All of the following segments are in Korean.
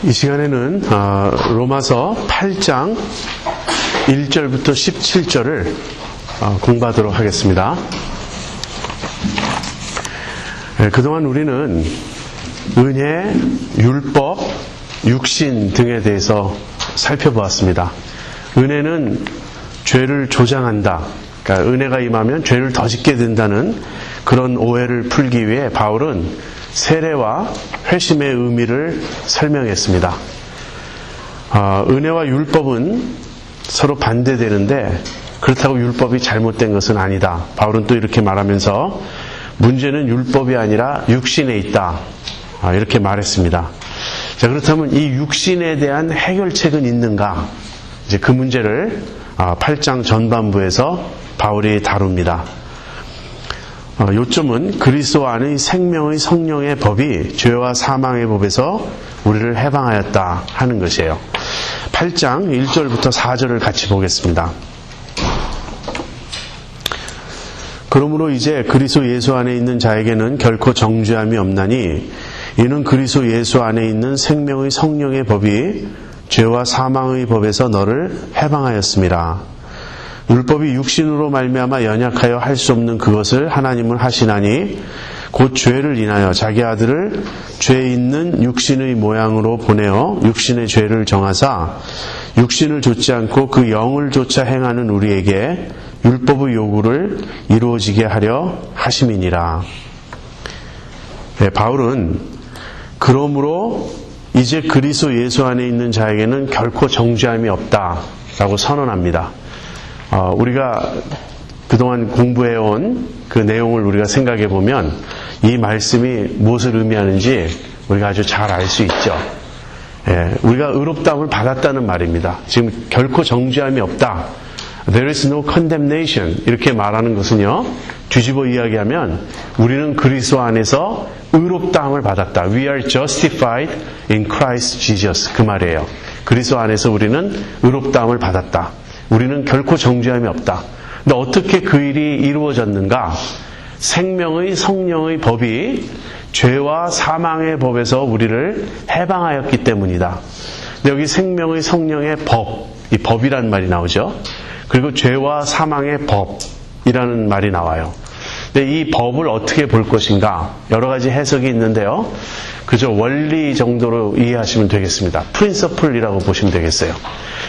이 시간에는 로마서 8장 1절부터 17절을 공부하도록 하겠습니다. 그동안 우리는 은혜, 율법, 육신 등에 대해서 살펴보았습니다. 은혜는 죄를 조장한다. 그러니까 은혜가 임하면 죄를 더 짓게 된다는 그런 오해를 풀기 위해 바울은 세례와 회심의 의미를 설명했습니다. 은혜와 율법은 서로 반대되는데 그렇다고 율법이 잘못된 것은 아니다. 바울은 또 이렇게 말하면서 문제는 율법이 아니라 육신에 있다. 이렇게 말했습니다. 자, 그렇다면 이 육신에 대한 해결책은 있는가? 이제 그 문제를 8장 전반부에서 바울이 다룹니다. 요점은 그리스도 안의 생명의 성령의 법이 죄와 사망의 법에서 우리를 해방하였다 하는 것이에요. 8장 1절부터 4절을 같이 보겠습니다. 그러므로 이제 그리스도 예수 안에 있는 자에게는 결코 정죄함이 없나니 이는 그리스도 예수 안에 있는 생명의 성령의 법이 죄와 사망의 법에서 너를 해방하였습니다. 율법이 육신으로 말미암아 연약하여 할 수 없는 그것을 하나님은 하시나니 곧 죄를 인하여 자기 아들을 죄 있는 육신의 모양으로 보내어 육신의 죄를 정하사 육신을 좇지 않고 그 영을 좇아 행하는 우리에게 율법의 요구를 이루어지게 하려 하심이니라. 네, 바울은 그러므로 이제 그리스도 예수 안에 있는 자에게는 결코 정죄함이 없다라고 선언합니다. 우리가 그동안 공부해온 그 내용을 우리가 생각해 보면 이 말씀이 무엇을 의미하는지 우리가 아주 잘 알 수 있죠. 우리가 의롭다함을 받았다는 말입니다. 지금 결코 정죄함이 없다. There is no condemnation. 이렇게 말하는 것은요, 뒤집어 이야기하면 우리는 그리스도 안에서 의롭다함을 받았다. We are justified in Christ Jesus. 그 말이에요. 그리스도 안에서 우리는 의롭다함을 받았다. 우리는 결코 정죄함이 없다. 근데 어떻게 그 일이 이루어졌는가? 생명의 성령의 법이 죄와 사망의 법에서 우리를 해방하였기 때문이다. 근데 여기 생명의 성령의 법, 이 법이라는 말이 나오죠. 그리고 죄와 사망의 법이라는 말이 나와요. 근데 이 법을 어떻게 볼 것인가? 여러 가지 해석이 있는데요. 그저 원리 정도로 이해하시면 되겠습니다. 프린서플이라고 보시면 되겠어요.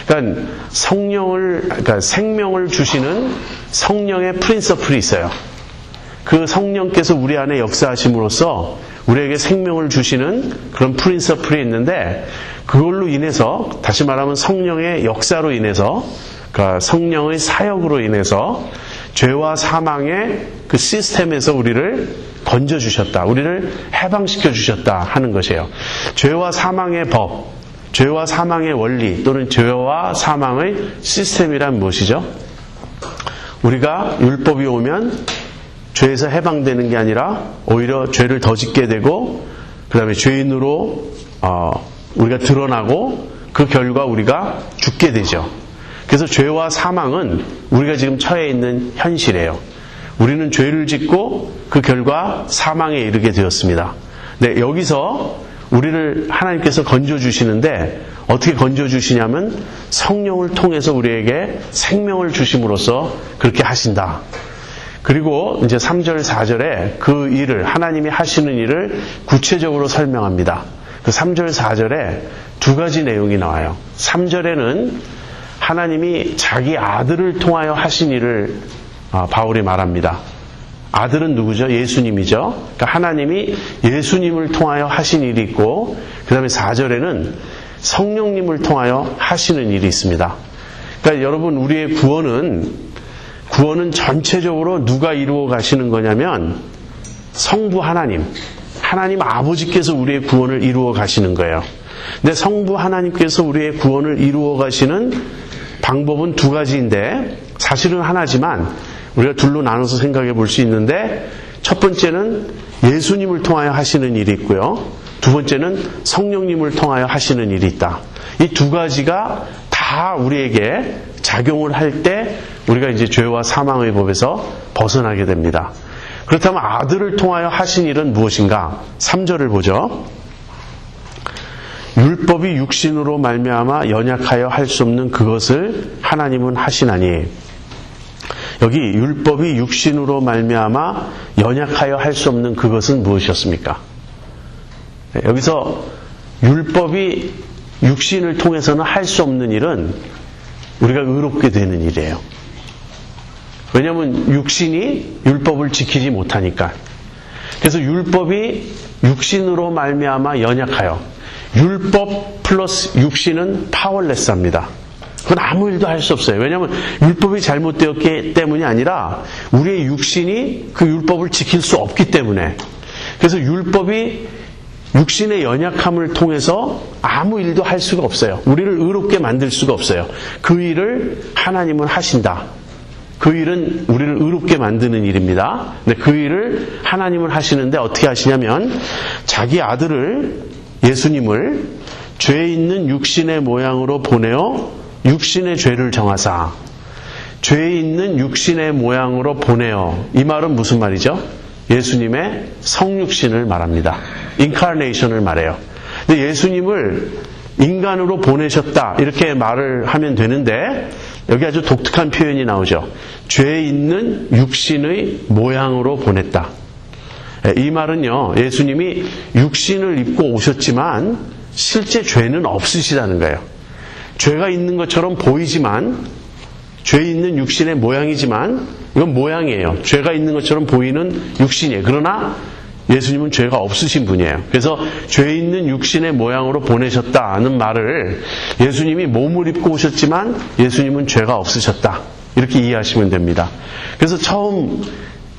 그러니까 생명을 주시는 성령의 프린서플이 있어요. 그 성령께서 우리 안에 역사하심으로써 우리에게 생명을 주시는 그런 프린서플이 있는데 그걸로 인해서, 다시 말하면 성령의 역사로 인해서, 그러니까 성령의 사역으로 인해서 죄와 사망의 그 시스템에서 우리를 건져주셨다. 우리를 해방시켜 주셨다 하는 것이에요. 죄와 사망의 법, 죄와 사망의 원리 또는 죄와 사망의 시스템이란 무엇이죠? 우리가 율법이 오면 죄에서 해방되는 게 아니라 오히려 죄를 더 짓게 되고 그 다음에 죄인으로 우리가 드러나고 그 결과 우리가 죽게 되죠. 그래서 죄와 사망은 우리가 지금 처해 있는 현실이에요. 우리는 죄를 짓고 그 결과 사망에 이르게 되었습니다. 네, 여기서 우리를 하나님께서 건져주시는데 어떻게 건져주시냐면 성령을 통해서 우리에게 생명을 주심으로써 그렇게 하신다. 그리고 이제 3절, 4절에 그 일을, 하나님이 하시는 일을 구체적으로 설명합니다. 그 3절, 4절에 두 가지 내용이 나와요. 3절에는 하나님이 자기 아들을 통하여 하신 일을 바울이 말합니다. 아들은 누구죠? 예수님이죠. 그러니까 하나님이 예수님을 통하여 하신 일이 있고 그 다음에 4절에는 성령님을 통하여 하시는 일이 있습니다. 그러니까 여러분, 우리의 구원은 전체적으로 누가 이루어 가시는 거냐면 성부 하나님 아버지께서 우리의 구원을 이루어 가시는 거예요. 근데 성부 하나님께서 우리의 구원을 이루어 가시는 방법은 두 가지인데 사실은 하나지만 우리가 둘로 나눠서 생각해 볼 수 있는데 첫 번째는 예수님을 통하여 하시는 일이 있고요. 두 번째는 성령님을 통하여 하시는 일이 있다. 이 두 가지가 다 우리에게 작용을 할 때 우리가 이제 죄와 사망의 법에서 벗어나게 됩니다. 그렇다면 아들을 통하여 하신 일은 무엇인가? 3절을 보죠. 율법이 육신으로 말미암아 연약하여 할 수 없는 그것을 하나님은 하시나니, 여기 율법이 육신으로 말미암아 연약하여 할 수 없는 그것은 무엇이었습니까? 여기서 율법이 육신을 통해서는 할 수 없는 일은 우리가 의롭게 되는 일이에요. 왜냐하면 육신이 율법을 지키지 못하니까. 그래서 율법이 육신으로 말미암아 연약하여, 율법 플러스 육신은 파워레스합니다. 그건 아무 일도 할 수 없어요. 왜냐하면 율법이 잘못되었기 때문이 아니라 우리의 육신이 그 율법을 지킬 수 없기 때문에. 그래서 율법이 육신의 연약함을 통해서 아무 일도 할 수가 없어요. 우리를 의롭게 만들 수가 없어요. 그 일을 하나님은 하신다. 그 일은 우리를 의롭게 만드는 일입니다. 근데 그 일을 하나님은 하시는데 어떻게 하시냐면, 자기 아들을, 예수님을 죄 있는 육신의 모양으로 보내어 육신의 죄를 정하사. 죄 있는 육신의 모양으로 보내어, 이 말은 무슨 말이죠? 예수님의 성육신을 말합니다. 인카네이션을 말해요. 근데 예수님을 인간으로 보내셨다, 이렇게 말을 하면 되는데, 여기 아주 독특한 표현이 나오죠. 죄 있는 육신의 모양으로 보냈다. 이 말은요, 예수님이 육신을 입고 오셨지만 실제 죄는 없으시다는 거예요. 죄가 있는 것처럼 보이지만, 죄 있는 육신의 모양이지만 이건 모양이에요. 죄가 있는 것처럼 보이는 육신이에요. 그러나 예수님은 죄가 없으신 분이에요. 그래서 죄 있는 육신의 모양으로 보내셨다는 말을, 예수님이 몸을 입고 오셨지만 예수님은 죄가 없으셨다, 이렇게 이해하시면 됩니다. 그래서 처음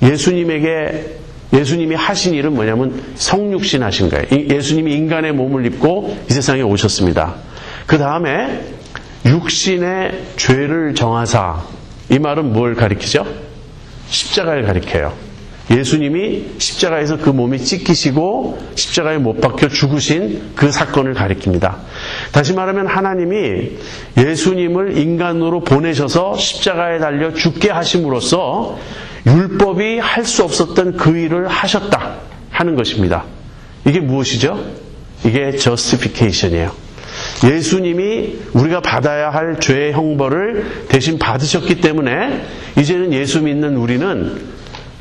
예수님이 하신 일은 뭐냐면 성육신 하신 거예요. 예수님이 인간의 몸을 입고 이 세상에 오셨습니다. 그 다음에 육신의 죄를 정하사, 이 말은 뭘 가리키죠? 십자가를 가리켜요. 예수님이 십자가에서 그 몸이 찢기시고 십자가에 못 박혀 죽으신 그 사건을 가리킵니다. 다시 말하면 하나님이 예수님을 인간으로 보내셔서 십자가에 달려 죽게 하심으로써 율법이 할 수 없었던 그 일을 하셨다 하는 것입니다. 이게 무엇이죠? 이게 justification이에요. 예수님이 우리가 받아야 할 죄의 형벌을 대신 받으셨기 때문에 이제는 예수 믿는 우리는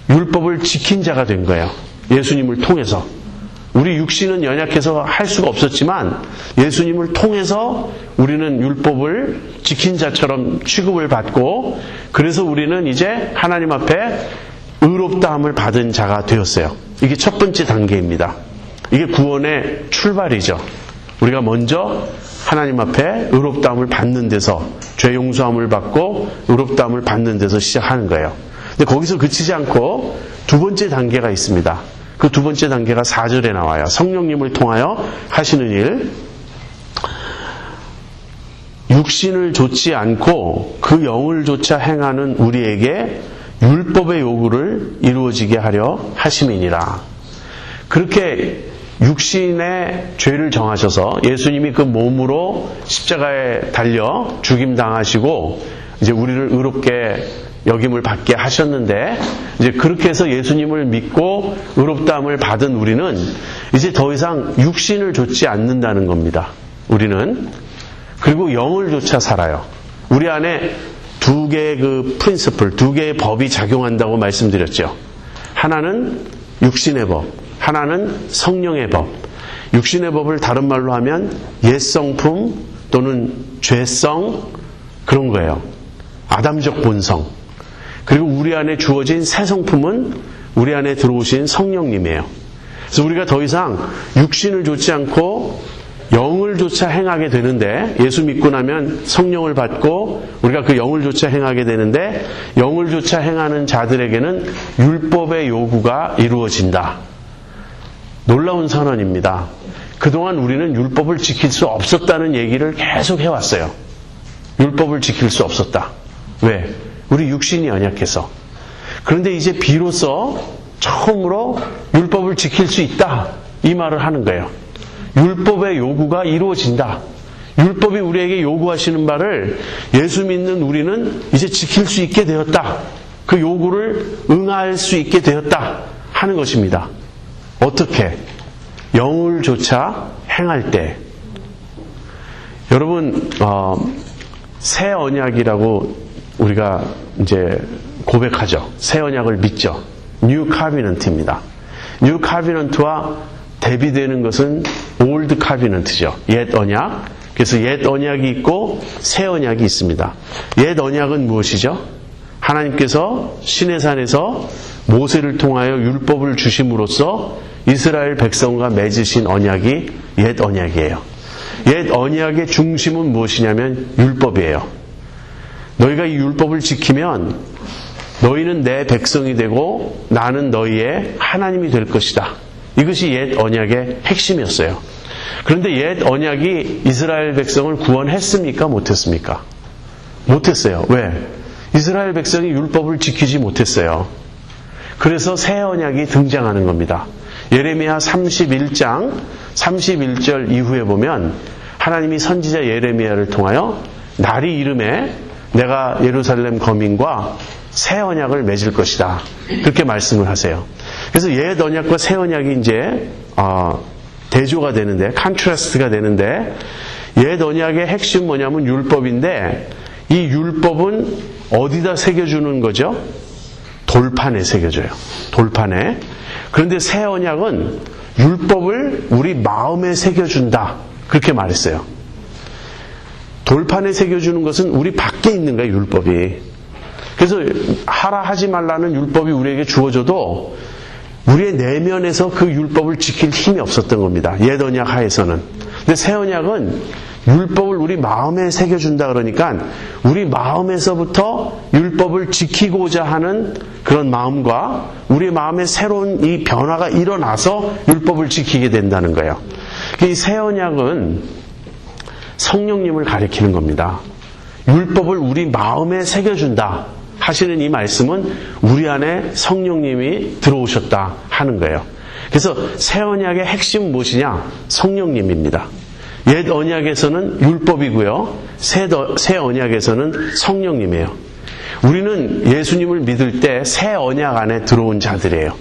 율법을 지킨 자가 된 거예요. 예수님을 통해서. 우리 육신은 연약해서 할 수가 없었지만 예수님을 통해서 우리는 율법을 지킨 자처럼 취급을 받고, 그래서 우리는 이제 하나님 앞에 의롭다함을 받은 자가 되었어요. 이게 첫 번째 단계입니다. 이게 구원의 출발이죠. 우리가 먼저 하나님 앞에 의롭다함을 받는 데서, 죄 용서함을 받고 의롭다함을 받는 데서 시작하는 거예요. 근데 거기서 그치지 않고 두 번째 단계가 있습니다. 그 두 번째 단계가 4절에 나와요. 성령님을 통하여 하시는 일. 육신을 좇지 않고 그 영을 조차 행하는 우리에게 율법의 요구를 이루어지게 하려 하심이니라. 그렇게 육신의 죄를 정하셔서 예수님이 그 몸으로 십자가에 달려 죽임당하시고 이제 우리를 의롭게 여김을 받게 하셨는데, 이제 그렇게 해서 예수님을 믿고 의롭다함을 받은 우리는 이제 더 이상 육신을 좇지 않는다는 겁니다. 우리는. 그리고 영을 조차 살아요. 우리 안에 두 개의 그 프린시플, 두 개의 법이 작용한다고 말씀드렸죠. 하나는 육신의 법, 하나는 성령의 법. 육신의 법을 다른 말로 하면 옛성품 또는 죄성, 그런 거예요. 아담적 본성. 그리고 우리 안에 주어진 새 성품은 우리 안에 들어오신 성령님이에요. 그래서 우리가 더 이상 육신을 좇지 않고 영을 조차 행하게 되는데, 예수 믿고 나면 성령을 받고 우리가 그 영을 조차 행하게 되는데, 영을 조차 행하는 자들에게는 율법의 요구가 이루어진다. 놀라운 선언입니다. 그동안 우리는 율법을 지킬 수 없었다는 얘기를 계속 해왔어요. 율법을 지킬 수 없었다. 왜? 우리 육신이 연약해서. 그런데 이제 비로소 처음으로 율법을 지킬 수 있다, 이 말을 하는 거예요. 율법의 요구가 이루어진다. 율법이 우리에게 요구하시는 바를 예수 믿는 우리는 이제 지킬 수 있게 되었다. 그 요구를 응할 수 있게 되었다 하는 것입니다. 어떻게? 영을 조차 행할 때. 여러분, 새 언약이라고 우리가 이제 고백하죠. 새 언약을 믿죠. 뉴 카비넌트입니다. 뉴 카비넌트와 대비되는 것은 올드 카비넌트죠. 옛 언약. 그래서 옛 언약이 있고 새 언약이 있습니다. 옛 언약은 무엇이죠? 하나님께서 시내산에서 모세를 통하여 율법을 주심으로써 이스라엘 백성과 맺으신 언약이 옛 언약이에요. 옛 언약의 중심은 무엇이냐면 율법이에요. 너희가 이 율법을 지키면 너희는 내 백성이 되고 나는 너희의 하나님이 될 것이다. 이것이 옛 언약의 핵심이었어요. 그런데 옛 언약이 이스라엘 백성을 구원했습니까? 못했습니까? 못했어요. 왜? 이스라엘 백성이 율법을 지키지 못했어요. 그래서 새 언약이 등장하는 겁니다. 예레미야 31장 31절 이후에 보면 하나님이 선지자 예레미야를 통하여 날이 이름에 내가 예루살렘 거민과 새 언약을 맺을 것이다. 그렇게 말씀을 하세요. 그래서 옛 언약과 새 언약이 이제 대조가 되는데, 컨트라스트가 되는데, 옛 언약의 핵심 뭐냐면 율법인데, 이 율법은 어디다 새겨주는 거죠? 돌판에 새겨줘요. 돌판에. 그런데 새 언약은 율법을 우리 마음에 새겨준다. 그렇게 말했어요. 돌판에 새겨주는 것은 우리 밖에 있는 거예요, 율법이. 그래서 하라 하지 말라는 율법이 우리에게 주어져도 우리의 내면에서 그 율법을 지킬 힘이 없었던 겁니다. 옛 언약 하에서는. 근데 새 언약은 율법을 우리 마음에 새겨준다 그러니까 우리 마음에서부터 율법을 지키고자 하는 그런 마음과 우리 마음에 새로운 이 변화가 일어나서 율법을 지키게 된다는 거예요. 이 새 언약은 성령님을 가리키는 겁니다. 율법을 우리 마음에 새겨준다 하시는 이 말씀은 우리 안에 성령님이 들어오셨다 하는 거예요. 그래서 새 언약의 핵심은 무엇이냐? 성령님입니다. 옛 언약에서는 율법이고요. 새 언약에서는 성령님이에요. 우리는 예수님을 믿을 때 새 언약 안에 들어온 자들이에요.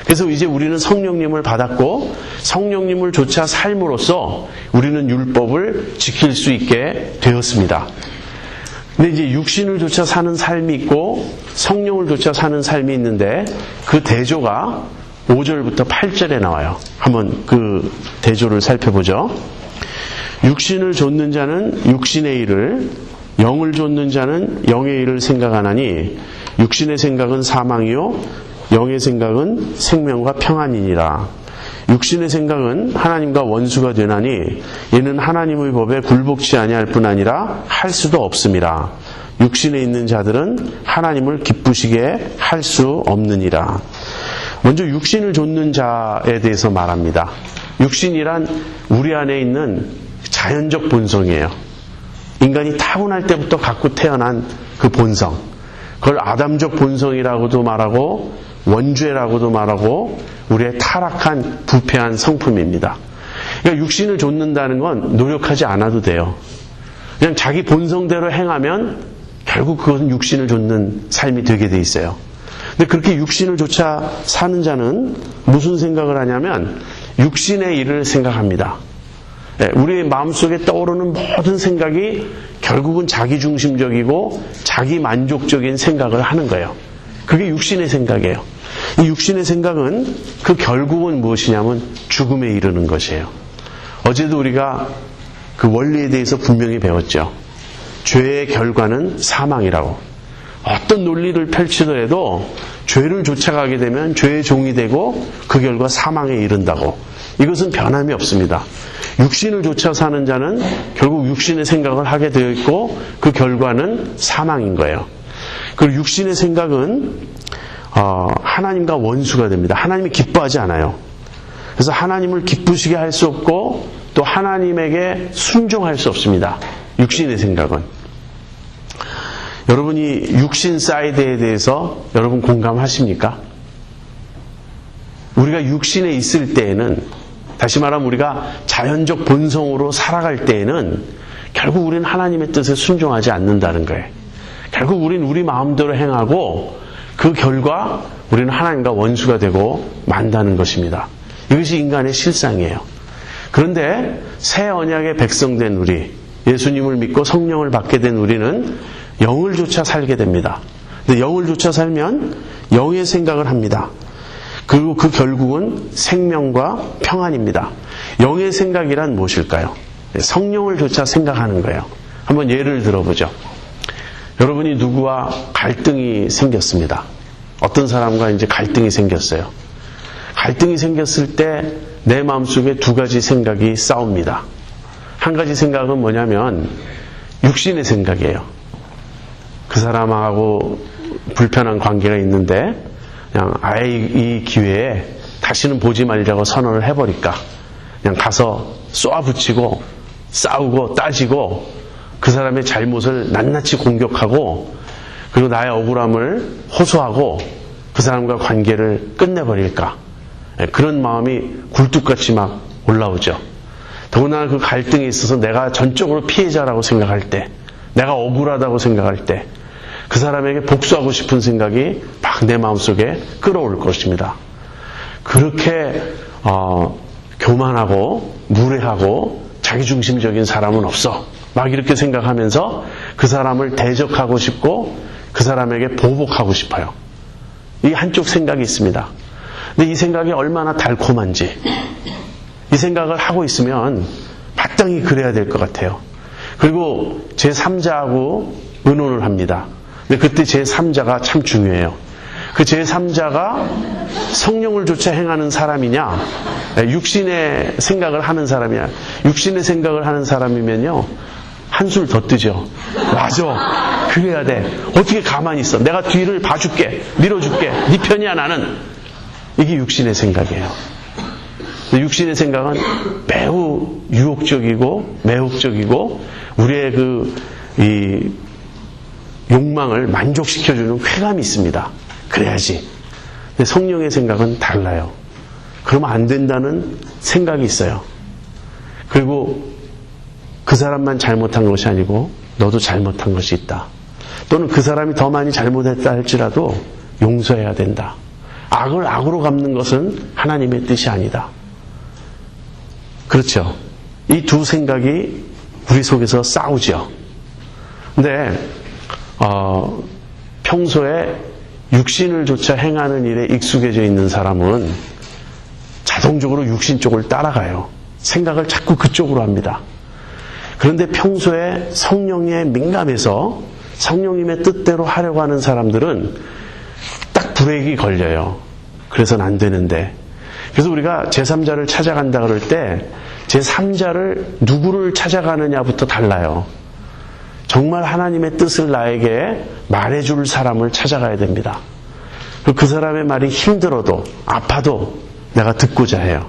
그래서 이제 우리는 성령님을 받았고 성령님을 조차 삶으로써 우리는 율법을 지킬 수 있게 되었습니다. 근데 이제 육신을 조차 사는 삶이 있고 성령을 조차 사는 삶이 있는데 그 대조가 5절부터 8절에 나와요. 한번 그 대조를 살펴보죠. 육신을 좇는 자는 육신의 일을, 영을 좇는 자는 영의 일을 생각하나니 육신의 생각은 사망이요 영의 생각은 생명과 평안이니라. 육신의 생각은 하나님과 원수가 되나니 이는 하나님의 법에 굴복치 아니할 뿐 아니라 할 수도 없음이라. 육신에 있는 자들은 하나님을 기쁘시게 할 수 없느니라. 먼저 육신을 좇는 자에 대해서 말합니다. 육신이란 우리 안에 있는 자연적 본성이에요. 인간이 타고날 때부터 갖고 태어난 그 본성. 그걸 아담적 본성이라고도 말하고 원죄라고도 말하고 우리의 타락한 부패한 성품입니다. 그러니까 육신을 좇는다는 건 노력하지 않아도 돼요. 그냥 자기 본성대로 행하면 결국 그것은 육신을 좇는 삶이 되게 돼 있어요. 근데 그렇게 육신을 좇아 사는 자는 무슨 생각을 하냐면 육신의 일을 생각합니다. 우리의 마음속에 떠오르는 모든 생각이 결국은 자기중심적이고 자기만족적인 생각을 하는 거예요. 그게 육신의 생각이에요. 이 육신의 생각은 그 결국은 무엇이냐면 죽음에 이르는 것이에요. 어제도 우리가 그 원리에 대해서 분명히 배웠죠. 죄의 결과는 사망이라고. 어떤 논리를 펼치더라도 죄를 쫓아가게 되면 죄의 종이 되고 그 결과 사망에 이른다고. 이것은 변함이 없습니다. 육신을 쫓아 사는 자는 결국 육신의 생각을 하게 되어 있고 그 결과는 사망인 거예요. 그리고 육신의 생각은 하나님과 원수가 됩니다. 하나님이 기뻐하지 않아요. 그래서 하나님을 기쁘시게 할 수 없고 또 하나님에게 순종할 수 없습니다. 육신의 생각은. 여러분이 육신 사이드에 대해서 여러분 공감하십니까? 우리가 육신에 있을 때에는 다시 말하면 우리가 자연적 본성으로 살아갈 때에는 결국 우리는 하나님의 뜻에 순종하지 않는다는 거예요. 결국 우리는 우리 마음대로 행하고 그 결과 우리는 하나님과 원수가 되고 만다는 것입니다. 이것이 인간의 실상이에요. 그런데 새 언약의 백성된 우리, 예수님을 믿고 성령을 받게 된 우리는 영을 좇아 살게 됩니다. 근데 영을 좇아 살면 영의 생각을 합니다. 그리고 그 결국은 생명과 평안입니다. 영의 생각이란 무엇일까요? 성령을 좇아 생각하는 거예요. 한번 예를 들어보죠. 여러분이 누구와 갈등이 생겼습니다. 어떤 사람과 이제 갈등이 생겼어요. 갈등이 생겼을 때 내 마음속에 두 가지 생각이 싸웁니다. 한 가지 생각은 뭐냐면 육신의 생각이에요. 그 사람하고 불편한 관계가 있는데 그냥 아예 이 기회에 다시는 보지 말자고 선언을 해버릴까. 그냥 가서 쏘아붙이고 싸우고 따지고 그 사람의 잘못을 낱낱이 공격하고 그리고 나의 억울함을 호소하고 그 사람과 관계를 끝내버릴까. 그런 마음이 굴뚝같이 막 올라오죠. 더구나 그 갈등에 있어서 내가 전적으로 피해자라고 생각할 때, 내가 억울하다고 생각할 때 그 사람에게 복수하고 싶은 생각이 막 내 마음속에 끌어올 것입니다. 그렇게 교만하고 무례하고 자기중심적인 사람은 없어. 막 이렇게 생각하면서 그 사람을 대적하고 싶고 그 사람에게 보복하고 싶어요. 이 한쪽 생각이 있습니다. 근데 이 생각이 얼마나 달콤한지 이 생각을 하고 있으면 마땅히 그래야 될 것 같아요. 그리고 제3자하고 의논을 합니다. 근데 그때 제3자가 참 중요해요. 그 제3자가 성령을 좇아 행하는 사람이냐 육신의 생각을 하는 사람이냐. 육신의 생각을 하는 사람이면요 한술 더 뜨죠. 맞아. 그래야 돼. 어떻게 가만히 있어. 내가 뒤를 봐줄게. 밀어줄게. 네 편이야 나는. 이게 육신의 생각이에요. 육신의 생각은 매우 유혹적이고 매혹적이고 우리의 이 욕망을 만족시켜주는 쾌감이 있습니다. 그래야지. 근데 성령의 생각은 달라요. 그러면 안 된다는 생각이 있어요. 그리고 그 사람만 잘못한 것이 아니고 너도 잘못한 것이 있다. 또는 그 사람이 더 많이 잘못했다 할지라도 용서해야 된다. 악을 악으로 갚는 것은 하나님의 뜻이 아니다. 그렇죠. 이 두 생각이 우리 속에서 싸우죠. 근데 평소에 육신을 조차 행하는 일에 익숙해져 있는 사람은 자동적으로 육신 쪽을 따라가요. 생각을 자꾸 그쪽으로 합니다. 그런데 평소에 성령에 민감해서 성령님의 뜻대로 하려고 하는 사람들은 딱 브레이크가 걸려요. 그래서는 안 되는데. 그래서 우리가 제3자를 찾아간다 그럴 때 제3자를 누구를 찾아가느냐부터 달라요. 정말 하나님의 뜻을 나에게 말해줄 사람을 찾아가야 됩니다. 그 사람의 말이 힘들어도 아파도 내가 듣고자 해요.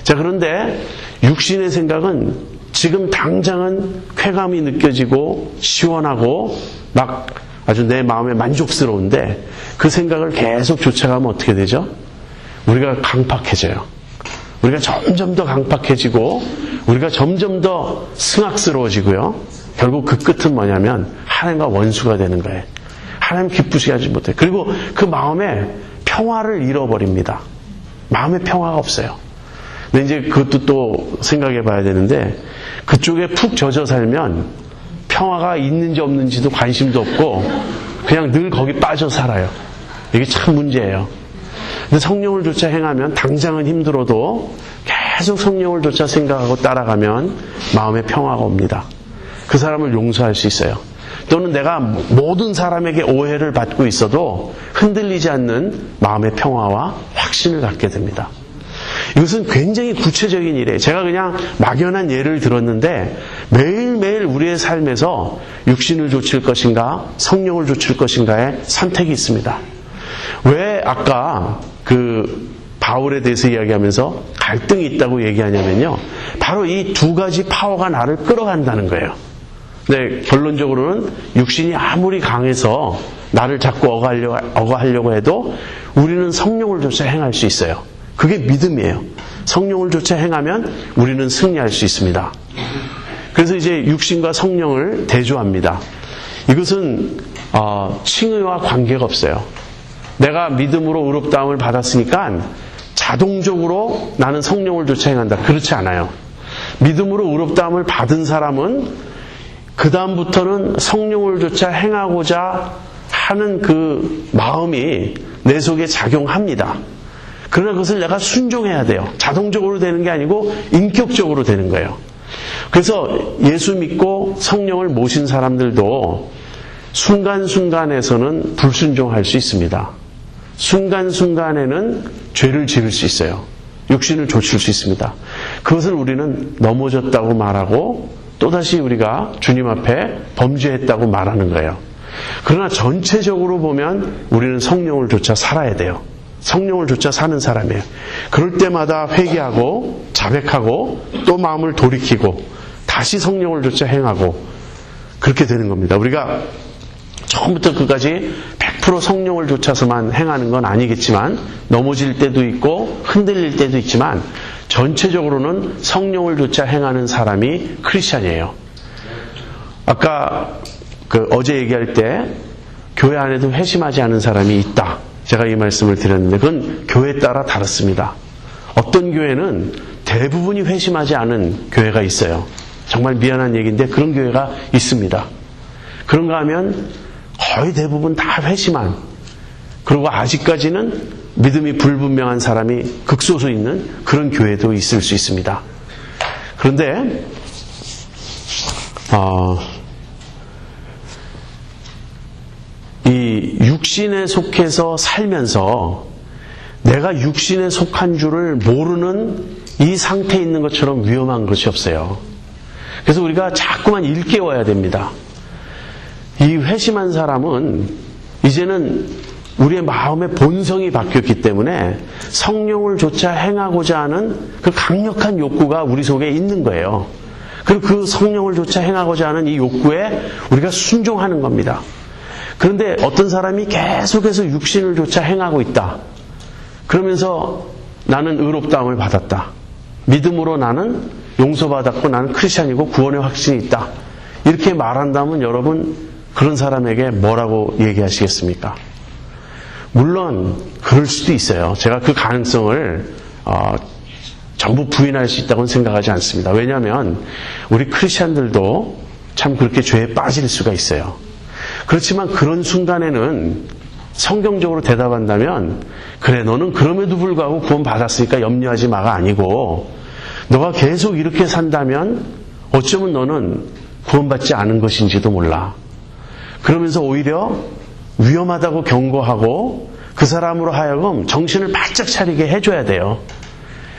자, 그런데 육신의 생각은 지금 당장은 쾌감이 느껴지고 시원하고 막 아주 내 마음에 만족스러운데 그 생각을 계속 쫓아가면 어떻게 되죠? 우리가 강팍해져요. 우리가 점점 더 강팍해지고 우리가 점점 더 승악스러워지고요. 결국 그 끝은 뭐냐면 하나님과 원수가 되는 거예요. 하나님 기쁘시게 하지 못해요. 그리고 그 마음에 평화를 잃어버립니다. 마음에 평화가 없어요. 근데 이제 그것도 또 생각해 봐야 되는데 그쪽에 푹 젖어 살면 평화가 있는지 없는지도 관심도 없고 그냥 늘 거기 빠져 살아요. 이게 참 문제예요. 근데 성령을 좇아 행하면 당장은 힘들어도 계속 성령을 좇아 생각하고 따라가면 마음에 평화가 옵니다. 그 사람을 용서할 수 있어요. 또는 내가 모든 사람에게 오해를 받고 있어도 흔들리지 않는 마음의 평화와 확신을 갖게 됩니다. 이것은 굉장히 구체적인 일이에요. 제가 그냥 막연한 예를 들었는데 매일매일 우리의 삶에서 육신을 좇을 것인가 성령을 좇을 것인가의 선택이 있습니다. 왜 아까 그 바울에 대해서 이야기하면서 갈등이 있다고 얘기하냐면요. 바로 이 두 가지 파워가 나를 끌어간다는 거예요. 네, 결론적으로는 육신이 아무리 강해서 나를 자꾸 억어하려고 해도 우리는 성령을 좇아 행할 수 있어요. 그게 믿음이에요. 성령을 좇아 행하면 우리는 승리할 수 있습니다. 그래서 이제 육신과 성령을 대조합니다. 이것은 칭의와 관계가 없어요. 내가 믿음으로 의롭다함을 받았으니까 자동적으로 나는 성령을 좇아 행한다. 그렇지 않아요. 믿음으로 의롭다함을 받은 사람은 그 다음부터는 성령을 조차 행하고자 하는 그 마음이 내 속에 작용합니다. 그러나 그것을 내가 순종해야 돼요. 자동적으로 되는 게 아니고 인격적으로 되는 거예요. 그래서 예수 믿고 성령을 모신 사람들도 순간순간에서는 불순종할 수 있습니다. 순간순간에는 죄를 지을 수 있어요. 육신을 좇을 수 있습니다. 그것을 우리는 넘어졌다고 말하고 또다시 우리가 주님 앞에 범죄했다고 말하는 거예요. 그러나 전체적으로 보면 우리는 성령을 조차 살아야 돼요. 성령을 조차 사는 사람이에요. 그럴 때마다 회개하고 자백하고 또 마음을 돌이키고 다시 성령을 조차 행하고 그렇게 되는 겁니다. 우리가 처음부터 끝까지 100% 성령을 좇아서만 행하는 건 아니겠지만 넘어질 때도 있고 흔들릴 때도 있지만 전체적으로는 성령을 좇아 행하는 사람이 크리스찬이에요. 아까 어제 얘기할 때 교회 안에도 회심하지 않은 사람이 있다. 제가 이 말씀을 드렸는데 그건 교회에 따라 다릅니다. 어떤 교회는 대부분이 회심하지 않은 교회가 있어요. 정말 미안한 얘기인데 그런 교회가 있습니다. 그런가 하면 거의 대부분 다 회심한, 그리고 아직까지는 믿음이 불분명한 사람이 극소수 있는 그런 교회도 있을 수 있습니다. 그런데 이 육신에 속해서 살면서 내가 육신에 속한 줄을 모르는 이 상태에 있는 것처럼 위험한 것이 없어요. 그래서 우리가 자꾸만 일깨워야 됩니다. 이 회심한 사람은 이제는 우리의 마음의 본성이 바뀌었기 때문에 성령을 조차 행하고자 하는 그 강력한 욕구가 우리 속에 있는 거예요. 그리고 그 성령을 조차 행하고자 하는 이 욕구에 우리가 순종하는 겁니다. 그런데 어떤 사람이 계속해서 육신을 조차 행하고 있다. 그러면서 나는 의롭다함을 받았다. 믿음으로 나는 용서받았고 나는 크리스찬이고 구원의 확신이 있다. 이렇게 말한다면 여러분 그런 사람에게 뭐라고 얘기하시겠습니까? 물론 그럴 수도 있어요. 제가 그 가능성을 전부 부인할 수 있다고는 생각하지 않습니다. 왜냐하면 우리 크리스찬들도 참 그렇게 죄에 빠질 수가 있어요. 그렇지만 그런 순간에는 성경적으로 대답한다면 그래 너는 그럼에도 불구하고 구원 받았으니까 염려하지 마가 아니고 너가 계속 이렇게 산다면 어쩌면 너는 구원받지 않은 것인지도 몰라. 그러면서 오히려 위험하다고 경고하고 그 사람으로 하여금 정신을 바짝 차리게 해줘야 돼요.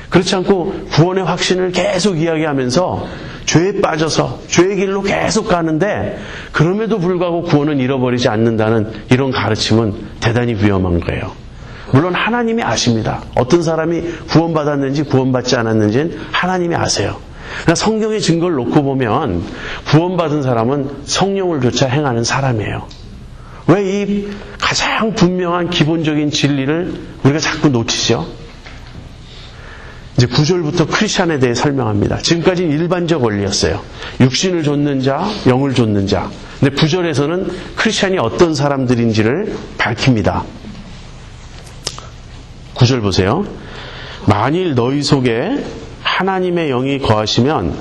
그렇지 않고 구원의 확신을 계속 이야기하면서 죄에 빠져서 죄의 길로 계속 가는데 그럼에도 불구하고 구원은 잃어버리지 않는다는 이런 가르침은 대단히 위험한 거예요. 물론 하나님이 아십니다. 어떤 사람이 구원받았는지 구원받지 않았는지는 하나님이 아세요. 그러나 성경의 증거를 놓고 보면 구원받은 사람은 성령을 조차 행하는 사람이에요. 왜 이 가장 분명한 기본적인 진리를 우리가 자꾸 놓치죠? 이제 9절부터 크리스찬에 대해 설명합니다. 지금까지는 일반적 원리였어요. 육신을 좇는 자, 영을 좇는 자. 근데 9절에서는 크리스찬이 어떤 사람들인지를 밝힙니다. 9절 보세요. 만일 너희 속에 하나님의 영이 거하시면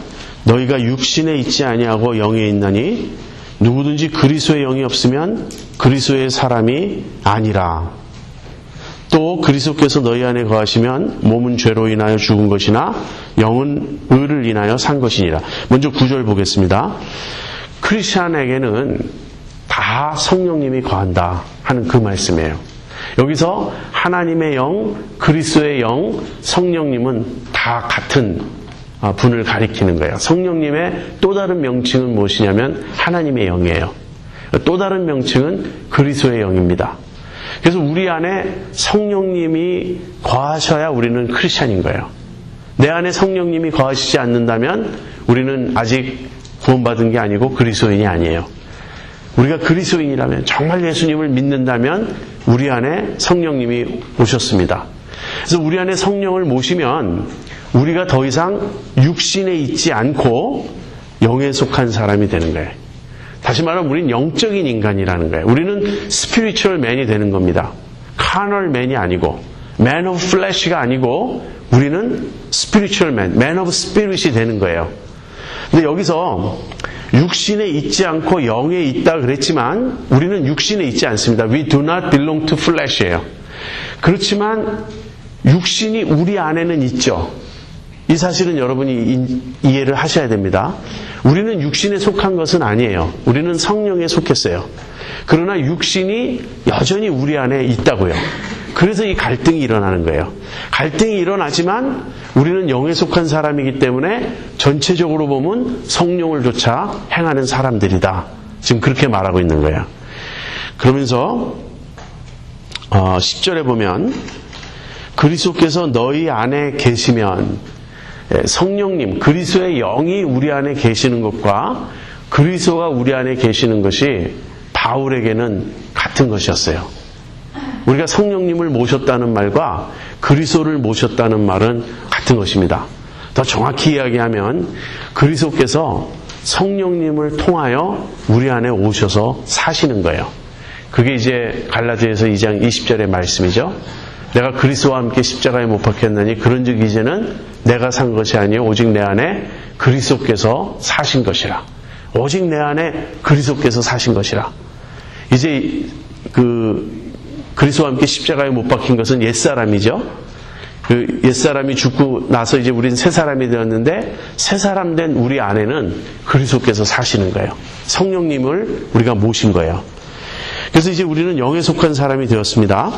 너희가 육신에 있지 아니하고 영에 있나니 누구든지 그리스도의 영이 없으면 그리스도의 사람이 아니라. 또 그리스도께서 너희 안에 거하시면 몸은 죄로 인하여 죽은 것이나 영은 의를 인하여 산 것이니라. 먼저 9절 보겠습니다. 크리스찬에게는 다 성령님이 거한다 하는 그 말씀이에요. 여기서 하나님의 영, 그리스도의 영, 성령님은 다 같은 분을 가리키는 거예요. 성령님의 또 다른 명칭은 무엇이냐면 하나님의 영이에요. 또 다른 명칭은 그리스도의 영입니다. 그래서 우리 안에 성령님이 거하셔야 우리는 크리스찬인 거예요. 내 안에 성령님이 거하시지 않는다면 우리는 아직 구원받은 게 아니고 그리스도인이 아니에요. 우리가 그리스도인이라면 정말 예수님을 믿는다면 우리 안에 성령님이 오셨습니다. 그래서 우리 안에 성령을 모시면 우리가 더 이상 육신에 있지 않고 영에 속한 사람이 되는 거예요. 다시 말하면 우리는 영적인 인간이라는 거예요. 우리는 스피리추얼 맨이 되는 겁니다. 카널 맨이 아니고, 맨 오브 플래시가 아니고 우리는 spiritual man of spirit이 되는 거예요. 근데 여기서 육신에 있지 않고 영에 있다 그랬지만 우리는 육신에 있지 않습니다. We do not belong to flesh예요. 그렇지만 육신이 우리 안에는 있죠. 이 사실은 여러분이 이해를 하셔야 됩니다. 우리는 육신에 속한 것은 아니에요. 우리는 성령에 속했어요. 그러나 육신이 여전히 우리 안에 있다고요. 그래서 이 갈등이 일어나는 거예요. 갈등이 일어나지만 우리는 영에 속한 사람이기 때문에 전체적으로 보면 성령을 조차 행하는 사람들이다. 지금 그렇게 말하고 있는 거예요. 그러면서 10절에 보면 그리스도께서 너희 안에 계시면 성령님, 그리스도의 영이 우리 안에 계시는 것과 그리스도가 우리 안에 계시는 것이 바울에게는 같은 것이었어요. 우리가 성령님을 모셨다는 말과 그리스도를 모셨다는 말은 같은 것입니다. 더 정확히 이야기하면 그리스도께서 성령님을 통하여 우리 안에 오셔서 사시는 거예요. 그게 이제 갈라디아서 2장 20절의 말씀이죠. 내가 그리스도와 함께 십자가에 못 박혔나니 그런즉 이제는 내가 산 것이 아니요 오직 내 안에 그리스도께서 사신 것이라. 오직 내 안에 그리스도께서 사신 것이라. 이제 그리스도와 함께 십자가에 못 박힌 것은 옛사람이죠. 그 옛사람이 죽고 나서 이제 우리는 새 사람이 되었는데 새 사람 된 우리 안에는 그리스도께서 사시는 거예요. 성령님을 우리가 모신 거예요. 그래서 이제 우리는 영에 속한 사람이 되었습니다.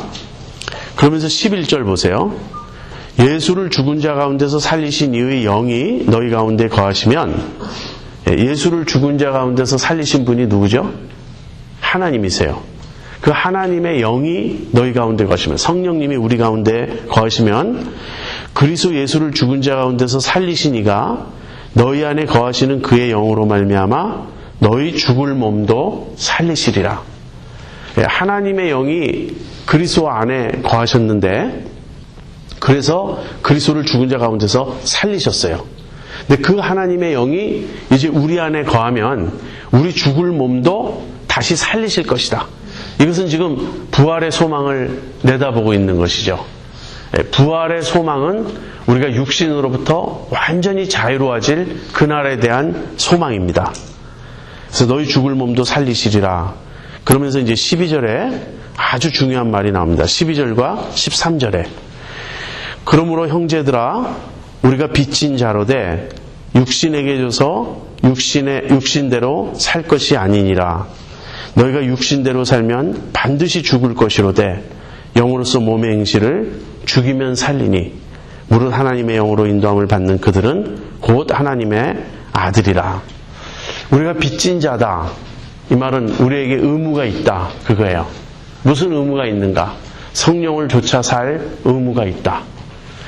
그러면서 11절 보세요. 예수를 죽은 자 가운데서 살리신 이의 영이 너희 가운데 거하시면, 예수를 죽은 자 가운데서 살리신 분이 누구죠? 하나님이세요. 그 하나님의 영이 너희 가운데 거하시면, 성령님이 우리 가운데 거하시면 그리스도 예수를 죽은 자 가운데서 살리신 이가 너희 안에 거하시는 그의 영으로 말미암아 너희 죽을 몸도 살리시리라. 하나님의 영이 그리스도 안에 거하셨는데 그래서 그리스도를 죽은 자 가운데서 살리셨어요. 근데 그 하나님의 영이 이제 우리 안에 거하면 우리 죽을 몸도 다시 살리실 것이다. 이것은 지금 부활의 소망을 내다보고 있는 것이죠. 부활의 소망은 우리가 육신으로부터 완전히 자유로워질 그날에 대한 소망입니다. 그래서 너희 죽을 몸도 살리시리라. 그러면서 이제 12절에 아주 중요한 말이 나옵니다. 12절과 13절에 그러므로 형제들아 우리가 빚진 자로되 육신에게 줘서 육신대로 살 것이 아니니라. 너희가 육신대로 살면 반드시 죽을 것이로되 영으로서 몸의 행실을 죽이면 살리니 무릇 하나님의 영으로 인도함을 받는 그들은 곧 하나님의 아들이라. 우리가 빚진 자다. 이 말은 우리에게 의무가 있다. 그거예요. 무슨 의무가 있는가? 성령을 조차 살 의무가 있다.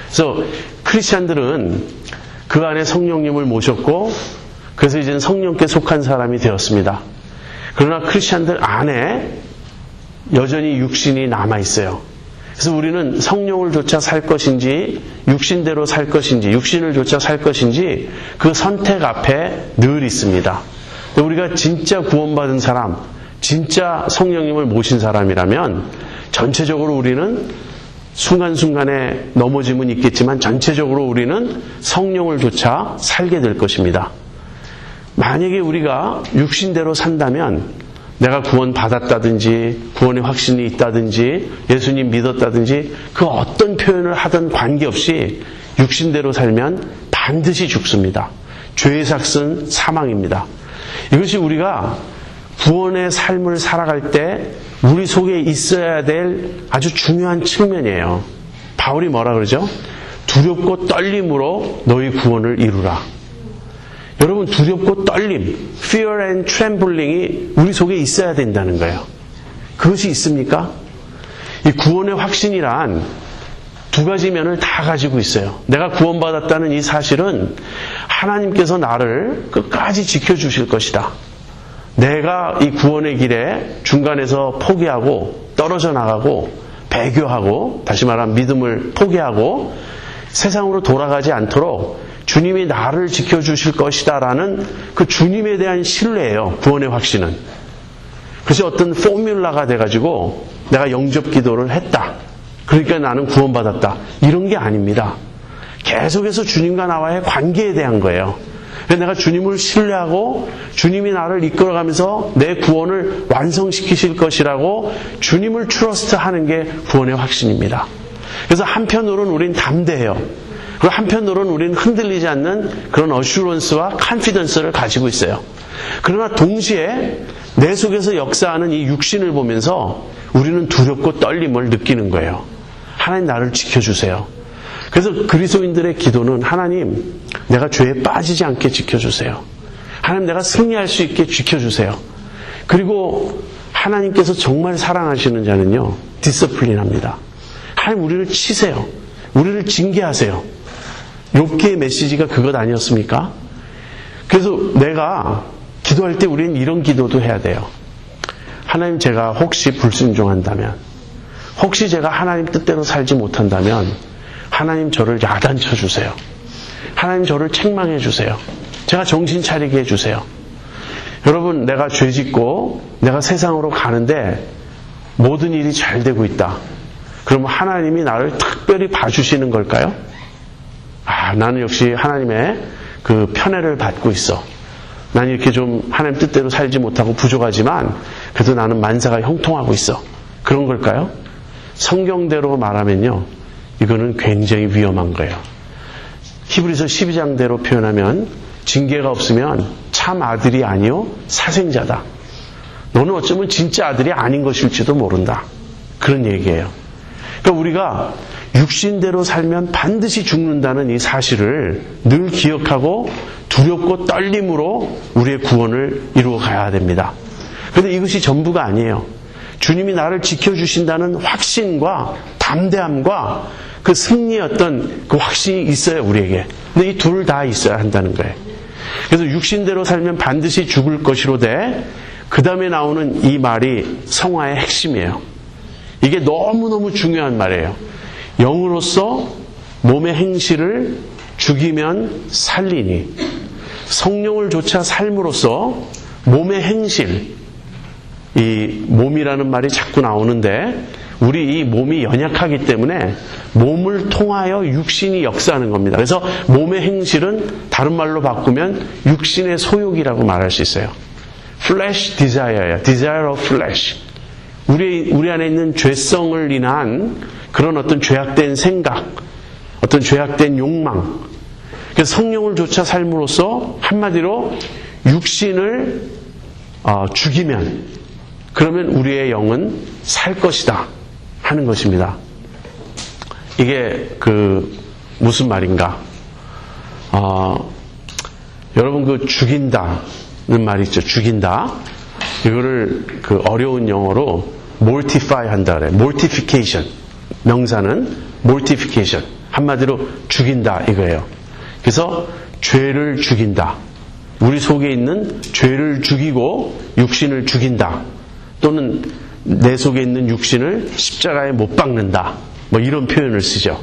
그래서 크리스찬들은 그 안에 성령님을 모셨고 그래서 이제는 성령께 속한 사람이 되었습니다. 그러나 크리스찬들 안에 여전히 육신이 남아있어요. 그래서 우리는 성령을 조차 살 것인지 육신대로 살 것인지 육신을 조차 살 것인지 그 선택 앞에 늘 있습니다. 우리가 진짜 구원받은 사람, 진짜 성령님을 모신 사람이라면 전체적으로 우리는 순간순간에 넘어짐은 있겠지만 전체적으로 우리는 성령을 조차 살게 될 것입니다. 만약에 우리가 육신대로 산다면 내가 구원 받았다든지 구원의 확신이 있다든지 예수님 믿었다든지 그 어떤 표현을 하든 관계없이 육신대로 살면 반드시 죽습니다. 죄의 삭은 사망입니다. 이것이 우리가 구원의 삶을 살아갈 때 우리 속에 있어야 될 아주 중요한 측면이에요. 바울이 뭐라 그러죠? 두렵고 떨림으로 너희 구원을 이루라. 여러분 두렵고 떨림, fear and trembling이 우리 속에 있어야 된다는 거예요. 그것이 있습니까? 이 구원의 확신이란 두 가지 면을 다 가지고 있어요. 내가 구원받았다는 이 사실은 하나님께서 나를 끝까지 지켜주실 것이다. 내가 이 구원의 길에 중간에서 포기하고 떨어져 나가고 배교하고 다시 말하면 믿음을 포기하고 세상으로 돌아가지 않도록 주님이 나를 지켜주실 것이다라는 그 주님에 대한 신뢰예요. 구원의 확신은. 그래서 어떤 포뮬라가 돼가지고 내가 영접 기도를 했다. 그러니까 나는 구원받았다. 이런 게 아닙니다. 계속해서 주님과 나와의 관계에 대한 거예요. 그래서 내가 주님을 신뢰하고 주님이 나를 이끌어가면서 내 구원을 완성시키실 것이라고 주님을 트러스트하는 게 구원의 확신입니다. 그래서 한편으로는 우린 담대해요. 그리고 한편으로는 우리는 흔들리지 않는 그런 어슈런스와 컨피던스를 가지고 있어요. 그러나 동시에 내 속에서 역사하는 이 육신을 보면서 우리는 두렵고 떨림을 느끼는 거예요. 하나님 나를 지켜주세요. 그래서 그리스도인들의 기도는 하나님 내가 죄에 빠지지 않게 지켜주세요. 하나님 내가 승리할 수 있게 지켜주세요. 그리고 하나님께서 정말 사랑하시는 자는요 디스플린합니다. 하나님 우리를 치세요. 우리를 징계하세요. 욥기의 메시지가 그것 아니었습니까? 그래서 내가 기도할 때 우리는 이런 기도도 해야 돼요. 하나님 제가 혹시 불순종한다면, 혹시 제가 하나님 뜻대로 살지 못한다면 하나님 저를 야단쳐 주세요. 하나님 저를 책망해 주세요. 제가 정신 차리게 해주세요. 여러분, 내가 죄 짓고 내가 세상으로 가는데 모든 일이 잘 되고 있다. 그러면 하나님이 나를 특별히 봐주시는 걸까요? 나는 역시 하나님의 그 편애를 받고 있어. 난 이렇게 좀 하나님 뜻대로 살지 못하고 부족하지만 그래도 나는 만사가 형통하고 있어. 그런 걸까요? 성경대로 말하면요, 이거는 굉장히 위험한 거예요. 히브리서 12장대로 표현하면 징계가 없으면 참 아들이 아니요 사생자다. 너는 어쩌면 진짜 아들이 아닌 것일지도 모른다. 그런 얘기예요. 그러니까 우리가 육신대로 살면 반드시 죽는다는 이 사실을 늘 기억하고 두렵고 떨림으로 우리의 구원을 이루어 가야 됩니다. 그런데 이것이 전부가 아니에요. 주님이 나를 지켜주신다는 확신과 담대함과 그 승리의 어떤 그 확신이 있어요, 우리에게. 근데 이 둘 다 있어야 한다는 거예요. 그래서 육신대로 살면 반드시 죽을 것이로되, 그 다음에 나오는 이 말이 성화의 핵심이에요. 이게 너무너무 중요한 말이에요. 영으로서 몸의 행실을 죽이면 살리니, 성령을 조차 삶으로써 몸의 행실, 이 몸이라는 말이 자꾸 나오는데 우리 이 몸이 연약하기 때문에 몸을 통하여 육신이 역사하는 겁니다. 그래서 몸의 행실은 다른 말로 바꾸면 육신의 소욕이라고 말할 수 있어요. Flesh desire야. Desire of flesh. 우리 안에 있는 죄성을 인한 그런 어떤 죄악된 생각, 어떤 죄악된 욕망. 그래서 성령을 조차 삶으로써 한마디로 육신을 죽이면, 그러면 우리의 영은 살 것이다 하는 것입니다. 이게 무슨 말인가? 여러분 죽인다는 말이 있죠. 죽인다. 이거를 어려운 영어로 mortify 한다 그래요. mortification. 명사는 mortification. 한마디로 죽인다 이거예요. 그래서 죄를 죽인다. 우리 속에 있는 죄를 죽이고 육신을 죽인다. 또는 내 속에 있는 육신을 십자가에 못 박는다. 뭐 이런 표현을 쓰죠.